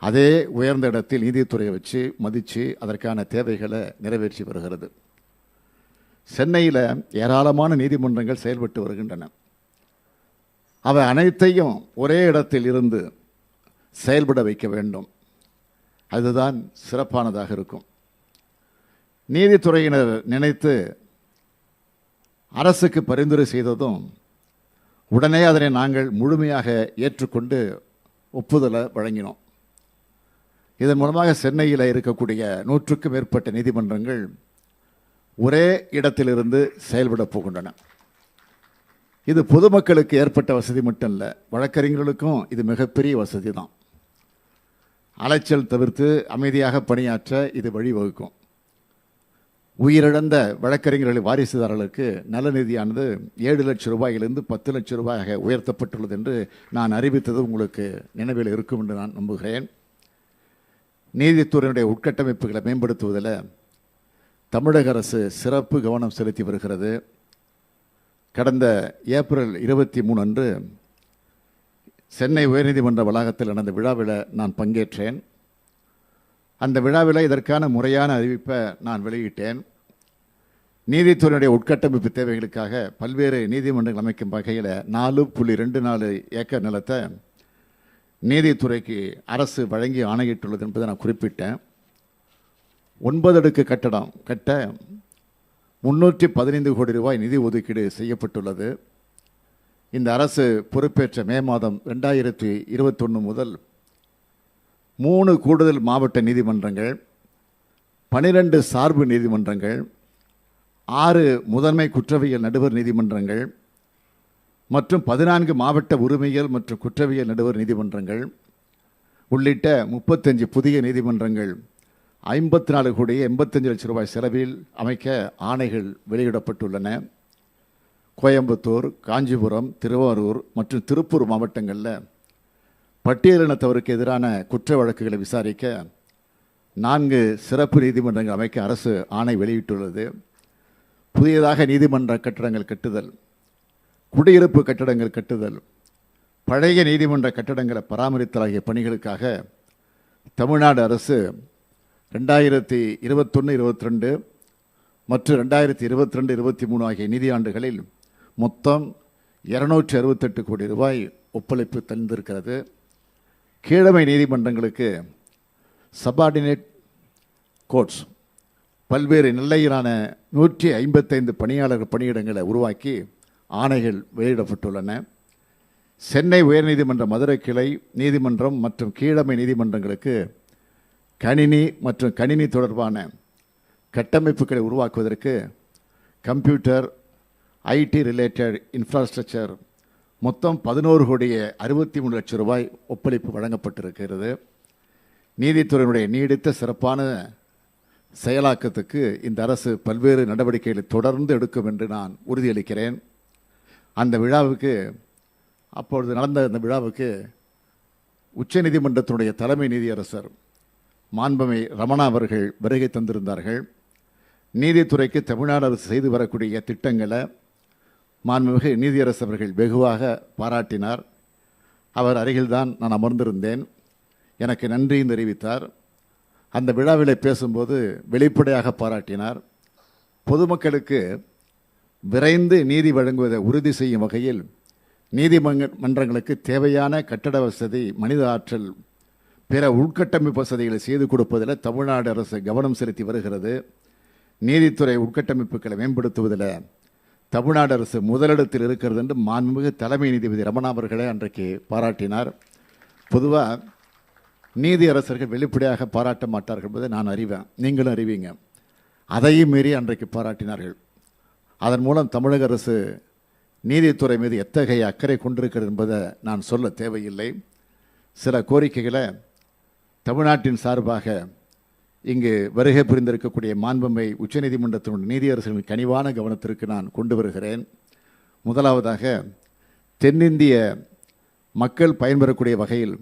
அதே உயர்ந்த இடத்தில் நீதித்துறையை வச்சு மதித்து அதற்கான தேவைகளை நிறைவேற்றி வருகிறது. சென்னையில் ஏராளமான நீதிமன்றங்கள் செயல்பட்டு வருகின்றன. அவை அனைத்தையும் ஒரே இடத்தில் இருந்து செயல்பட வைக்க வேண்டும். அதுதான் சிறப்பானதாக இருக்கும். நீதித்துறையினர் நினைத்து அரசுக்கு பரிந்துரை செய்ததும் உடனே அதனை நாங்கள் முழுமையாக ஏற்றுக்கொண்டு ஒப்புதலை வழங்கினோம். இதன் மூலமாக சென்னையில் இருக்கக்கூடிய 100க்கும் மேற்பட்ட நீதிமன்றங்கள் ஒரே இடத்திலிருந்து செயல்பட போகின்றன. இது பொதுமக்களுக்கு ஏற்பட்ட வசதி மட்டும் இல்லை, வழக்கறிஞர்களுக்கும் இது மிகப்பெரிய வசதி தான். அலைச்சல் தவிர்த்து அமைதியாக பணியாற்ற இது வழிவகுக்கும். உயிரிழந்த வழக்கறிஞர்களின் வாரிசுதாரர்களுக்கு நல நிதியானது 7 லட்சம் ரூபாயிலிருந்து 10 லட்சம் ரூபாயாக உயர்த்தப்பட்டுள்ளது என்று நான் அறிவித்தது உங்களுக்கு நினைவில் இருக்கும் என்று நான் நம்புகிறேன். நீதித்துறையினுடைய உட்கட்டமைப்புகளை மேம்படுத்துவதில் தமிழக அரசு சிறப்பு கவனம் செலுத்தி வருகிறது. கடந்த ஏப்ரல் 23 அன்று சென்னை உயர்நீதிமன்ற வளாகத்தில் நடந்த விழாவில் நான் பங்கேற்றேன். அந்த விழாவில் இதற்கான முறையான அறிவிப்பை நான் வெளியிட்டேன். நீதித்துறையினுடைய உட்கட்டமைப்பு தேவைகளுக்காக பல்வேறு நீதிமன்றங்கள் அமைக்கும் வகையில் 4.24 ஏக்கர் நிலத்தை நீதித்துறைக்கு அரசு வழங்கி ஆணையிட்டுள்ளது என்பதை நான் குறிப்பிட்டேன். 9 அடுக்கு கட்டடம் கட்ட 315 கோடி ரூபாய் நிதி ஒதுக்கீடு செய்யப்பட்டுள்ளது. இந்த அரசு பொறுப்பேற்ற மே மாதம் 2021 முதல் 3 கூடுதல் மாவட்ட நீதிமன்றங்கள், 12 சார்பு நீதிமன்றங்கள், 6 முதன்மை குற்றவியல் நடுவர் நீதிமன்றங்கள் மற்றும் 14 மாவட்ட உரிமையியல் மற்றும் குற்றவியல் நடுவர் நீதிமன்றங்கள் உள்ளிட்ட 35 புதிய நீதிமன்றங்கள் 54 கோடி 85 லட்சம் ரூபாய் செலவில் அமைக்க ஆணைகள் வெளியிடப்பட்டுள்ளன. கோயம்புத்தூர், காஞ்சிபுரம், திருவாரூர் மற்றும் திருப்பூர் மாவட்டங்களில் பட்டியலினத்தவருக்கு எதிரான குற்ற வழக்குகளை விசாரிக்க 4 சிறப்பு நீதிமன்றங்கள் அமைக்க அரசு ஆணை வெளியிட்டுள்ளது. புதியதாக நீதிமன்ற கட்டடங்கள் கட்டுதல், குடியிருப்பு கட்டடங்கள் கட்டுதல், பழைய நீதிமன்ற கட்டடங்களை பராமரித்தல் ஆகிய பணிகளுக்காக தமிழ்நாடு அரசு 2021-22 மற்றும் 2022-23 ஆகிய நிதியாண்டுகளில் மொத்தம் 268 கோடி ரூபாய் ஒப்பளிப்பு தந்திருக்கிறது. கீழமை நீதிமன்றங்களுக்கு சபார்டினேட் கோர்ட்ஸ் பல்வேறு நிலையிலான 155 பணியாளர் பணியிடங்களை உருவாக்கி ஆணைகள் வெளியிடப்பட்டுள்ளன. சென்னை உயர்நீதிமன்ற மதுரை கிளை நீதிமன்றம் மற்றும் கீழமை நீதிமன்றங்களுக்கு கணினி மற்றும் கணினி தொடர்பான கட்டமைப்புகளை உருவாக்குவதற்கு கம்ப்யூட்டர், ஐடி ரிலேட்டட் இன்ஃப்ராஸ்ட்ரக்சர் மொத்தம் 11 கோடியே 63 லட்சம் ரூபாய் ஒப்பளிப்பு வழங்கப்பட்டிருக்கிறது. நீதித்துறையினுடைய நீடித்த சிறப்பான செயலாக்கத்துக்கு இந்த அரசு பல்வேறு நடவடிக்கைகளை தொடர்ந்து எடுக்கும் என்று நான் உறுதியளிக்கிறேன். அந்த விழாவுக்கு அப்பொழுது நடந்த அந்த விழாவுக்கு உச்சநீதிமன்றத்தினுடைய தலைமை நீதியரசர் மாண்புமை ரமணா அவர்கள் வருகை தந்திருந்தார்கள். நீதித்துறைக்கு தமிழ்நாடு அரசு செய்து வரக்கூடிய திட்டங்களை மாண்புமிகு நீதியரசர் அவர்கள் வெகுவாக பாராட்டினார். அவர் அருகில்தான் நான் அமர்ந்திருந்தேன். எனக்கு நன்றியும் தெரிவித்தார். அந்த விழாவில் பேசும்போது வெளிப்படையாக பாராட்டினார். பொதுமக்களுக்கு விரைந்து நீதி வழங்குவதை உறுதி செய்யும் வகையில் நீதிமன்றங்களுக்கு தேவையான கட்டட வசதி, மனித ஆற்றல், பிற உள்கட்டமைப்பு வசதிகளை செய்து கொடுப்பதில் தமிழ்நாடு அரசு கவனம் செலுத்தி வருகிறது. நீதித்துறை உட்கட்டமைப்புகளை மேம்படுத்துவதில் தமிழ்நாடு அரசு முதலிடத்தில் இருக்கிறது என்று மாண்புமிகு தலைமை நீதிபதி ரமணா அவர்களே அன்றைக்கு பாராட்டினார். பொதுவாக நீதியரசர்கள் வெளிப்படையாக பாராட்ட மாட்டார்கள் என்பதை நான் அறிவேன், நீங்களும் அறிவீங்க. அதையும் மீறி அன்றைக்கு பாராட்டினார்கள். அதன் மூலம் தமிழக அரசு நீதித்துறை மீது எத்தகைய அக்கறை கொண்டிருக்கிறது என்பதை நான் சொல்ல தேவையில்லை. சில கோரிக்கைகளை தமிழ்நாட்டின் சார்பாக இங்கு வருகை புரிந்திருக்கக்கூடிய மாண்புமை உச்சநீதிமன்றத்தினுடைய நீதியரசர்களின் கனிவான கவனத்திற்கு நான் கொண்டு வருகிறேன். முதலாவதாக, தென்னிந்திய மக்கள் பயன்பெறக்கூடிய வகையில்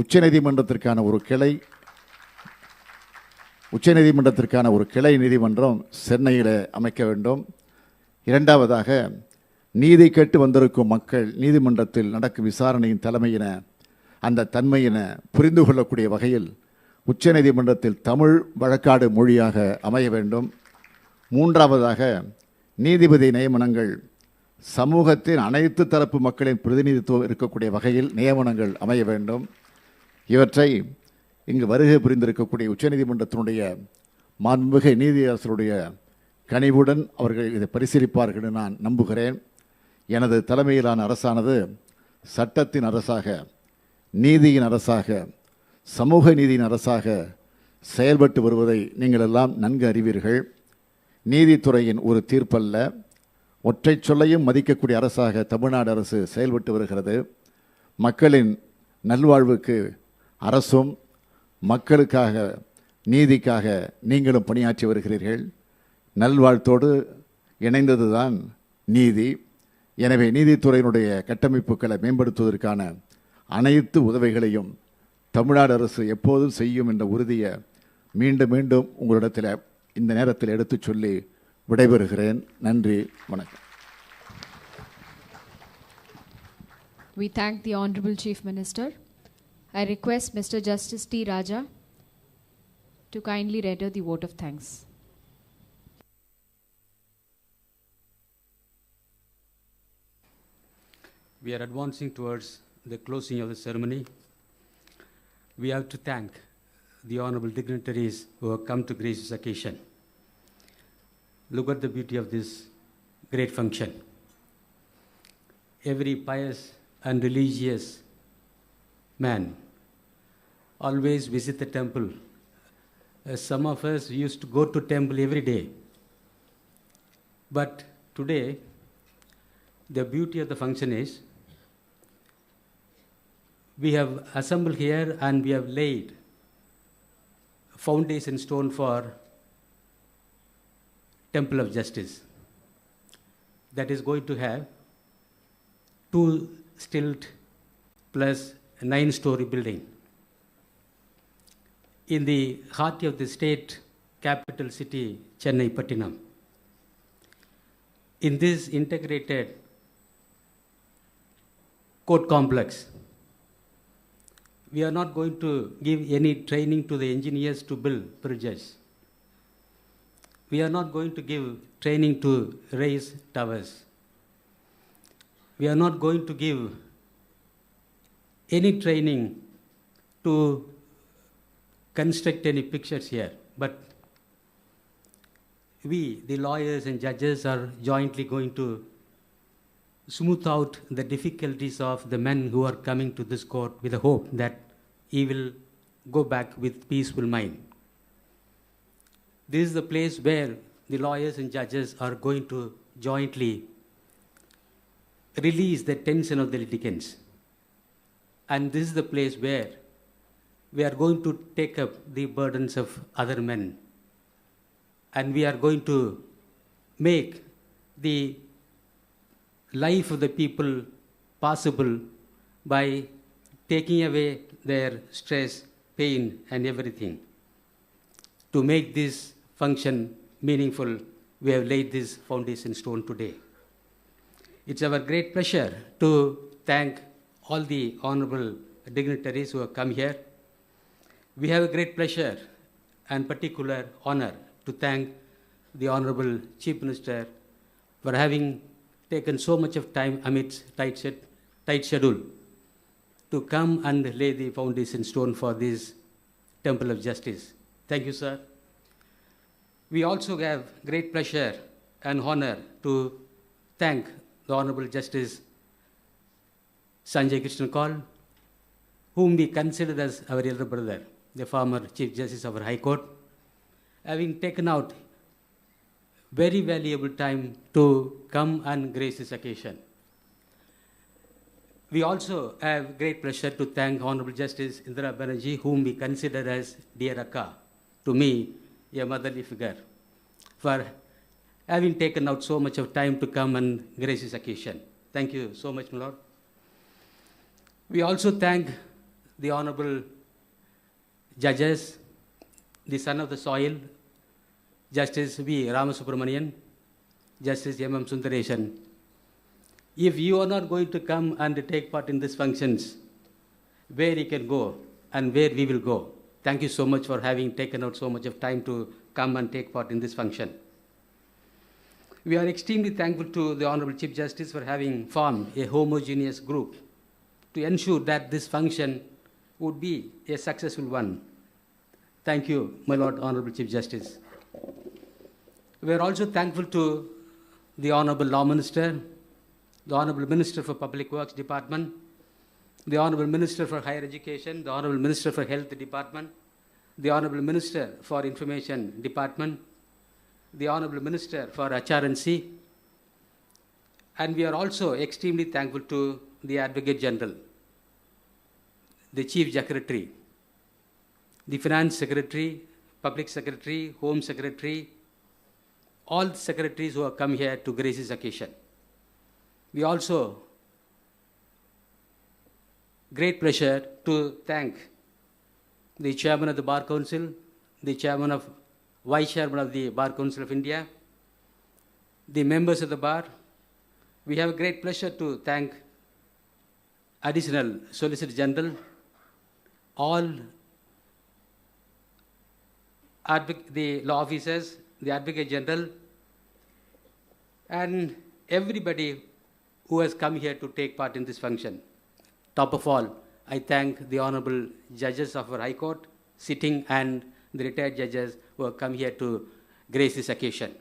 உச்சநீதிமன்றத்திற்கான ஒரு கிளை நீதிமன்றம் சென்னையில் அமைக்க வேண்டும். இரண்டாவதாக, நீதி கேட்டு வந்திருக்கும் மக்கள் நீதிமன்றத்தில் நடக்கும் விசாரணையின் தலைமையின அந்த தன்மையின புரிந்து கொள்ளக்கூடிய வகையில் உச்சநீதிமன்றத்தில் தமிழ் வழக்காடு மொழியாக அமைய வேண்டும். மூன்றாவதாக, நீதிபதி நியமனங்கள் சமூகத்தின் அனைத்து தரப்பு மக்களின் பிரதிநிதித்துவம் இருக்கக்கூடிய வகையில் நியமனங்கள் அமைய வேண்டும். இவற்றை இங்கு வருகை புரிந்திருக்கக்கூடிய உச்சநீதிமன்றத்தினுடைய மாண்புமிகு நீதியரசருடைய கனிவுடன் அவர்கள் இதை பரிசீலிப்பார்கள் என்று நான் நம்புகிறேன். எனது தலைமையிலான அரசானது சட்டத்தின் அரசாக, நீதியின் அரசாக, சமூக நீதியின் அரசாக செயல்பட்டு வருவதை நீங்கள் எல்லாம் நன்கு அறிவீர்கள். நீதித்துறையின் ஒரு தீர்ப்பல்ல, ஒற்றை சொல்லையும் மதிக்கக்கூடிய அரசாக தமிழ்நாடு அரசு செயல்பட்டு வருகிறது. மக்களின் நல்வாழ்வுக்கு அரசும், மக்களுக்காக நீதிக்காக நீங்களும் பணியாற்றி வருகிறீர்கள். நல்வாழ்த்தோடு இணைந்ததுதான் நீதி. எனவே நீதித்துறையினுடைய கட்டமைப்புகளை மேம்படுத்துவதற்கான அனைத்து உதவிகளையும் தமிழ்நாடு அரசு எப்போதும் செய்யும் என்ற உறுதியை மீண்டும் மீண்டும் உங்களிடத்தில் இந்த நேரத்தில் எடுத்துச் சொல்லி விடைபெறுகிறேன். நன்றி, வணக்கம். We thank the Honorable Chief Minister. I request Mr. Justice T. Raja to kindly render the vote of thanks. We are advancing towards the closing of the ceremony. We have to thank the honorable dignitaries who have come to grace this occasion. Look at the beauty of this great function. Every pious and religious man always visit the temple. Some of us used to go to temple every day. But today, the beauty of the function is we have assembled here and we have laid foundation stone for Temple of Justice that is going to have 2 stilt plus a 9-story building in the heart of the state capital city, Chennai Pattinam. In this integrated court complex, we are not going to give any training to the engineers to build bridges. We are not going to give training to raise towers. We are not going to give any training to construct any pictures here. But we, the lawyers and judges, are jointly going to smooth out the difficulties of the men who are coming to this court with the hope that he will go back with peaceful mind. This is the place where the lawyers and judges are going to jointly release the tension of the litigants. And this is the place where we are going to take up the burdens of other men. And we are going to make the life of the people possible by taking away their stress, pain, and everything. To make this function meaningful, we have laid this foundation stone today. It's our great pleasure to thank all the honorable dignitaries who have come here. We have a great pleasure and particular honor to thank the Honorable Chief Minister for having taken so much of time amidst tight schedule to come and lay the foundation stone for this Temple of Justice. Thank you, sir. We also have great pleasure and honor to thank the Honorable Justice Sanjay Krishna Kaul, whom we consider as our elder brother, the former Chief Justice of our High Court, having taken out very valuable time to come and grace this occasion. We also have great pleasure to thank Honorable Justice Indira Banerjee, whom we consider as dear Akka, to me, a motherly figure, for having taken out so much of time to come and grace this occasion. Thank you so much, my Lord. We also thank the Honorable Judges, the son of the soil, Justice V. Ramasubramanian, Justice M. M. Sundaresan. If you are not going to come and take part in these functions, where you can go and where we will go. Thank you so much for having taken out so much of time to come and take part in this function. We are extremely thankful to the Honorable Chief Justice for having formed a homogeneous group to ensure that this function would be a successful one. Thank you, my Lord Honorable Chief Justice. We are also thankful to the Honorable Law Minister, the Honorable Minister for Public Works Department, the Honorable Minister for Higher Education, the Honorable Minister for Health Department, the Honorable Minister for Information Department, the Honorable Minister for HRNC, and we are also extremely thankful to the Advocate General, the Chief Secretary, the Finance Secretary, Public Secretary, Home Secretary, all the secretaries who have come here to grace this occasion. We also great pleasure to thank the Chairman of the Bar Council, the Chairman of Vice Chairman of the Bar Council of India, the members of the bar. We have a great pleasure to thank Additional Solicitor General, all the law officers, the Advocate General, and everybody who has come here to take part in this function. Top of all, I thank the Honorable Judges of our High Court, sitting, and the retired judges who have come here to grace this occasion.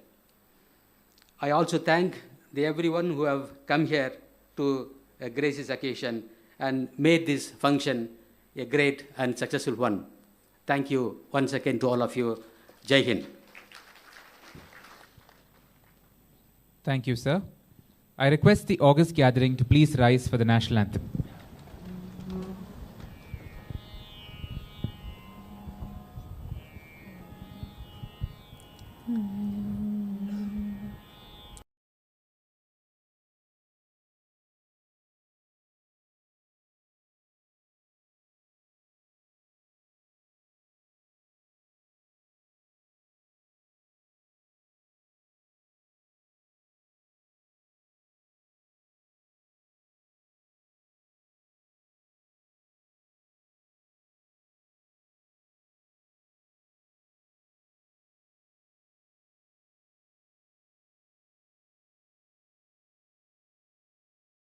I also thank everyone who have come here to grace this occasion and made this function a great and successful one. Thank you once again to all of you. Jai Hind. Thank you, sir. I request the August gathering to please rise for the national anthem.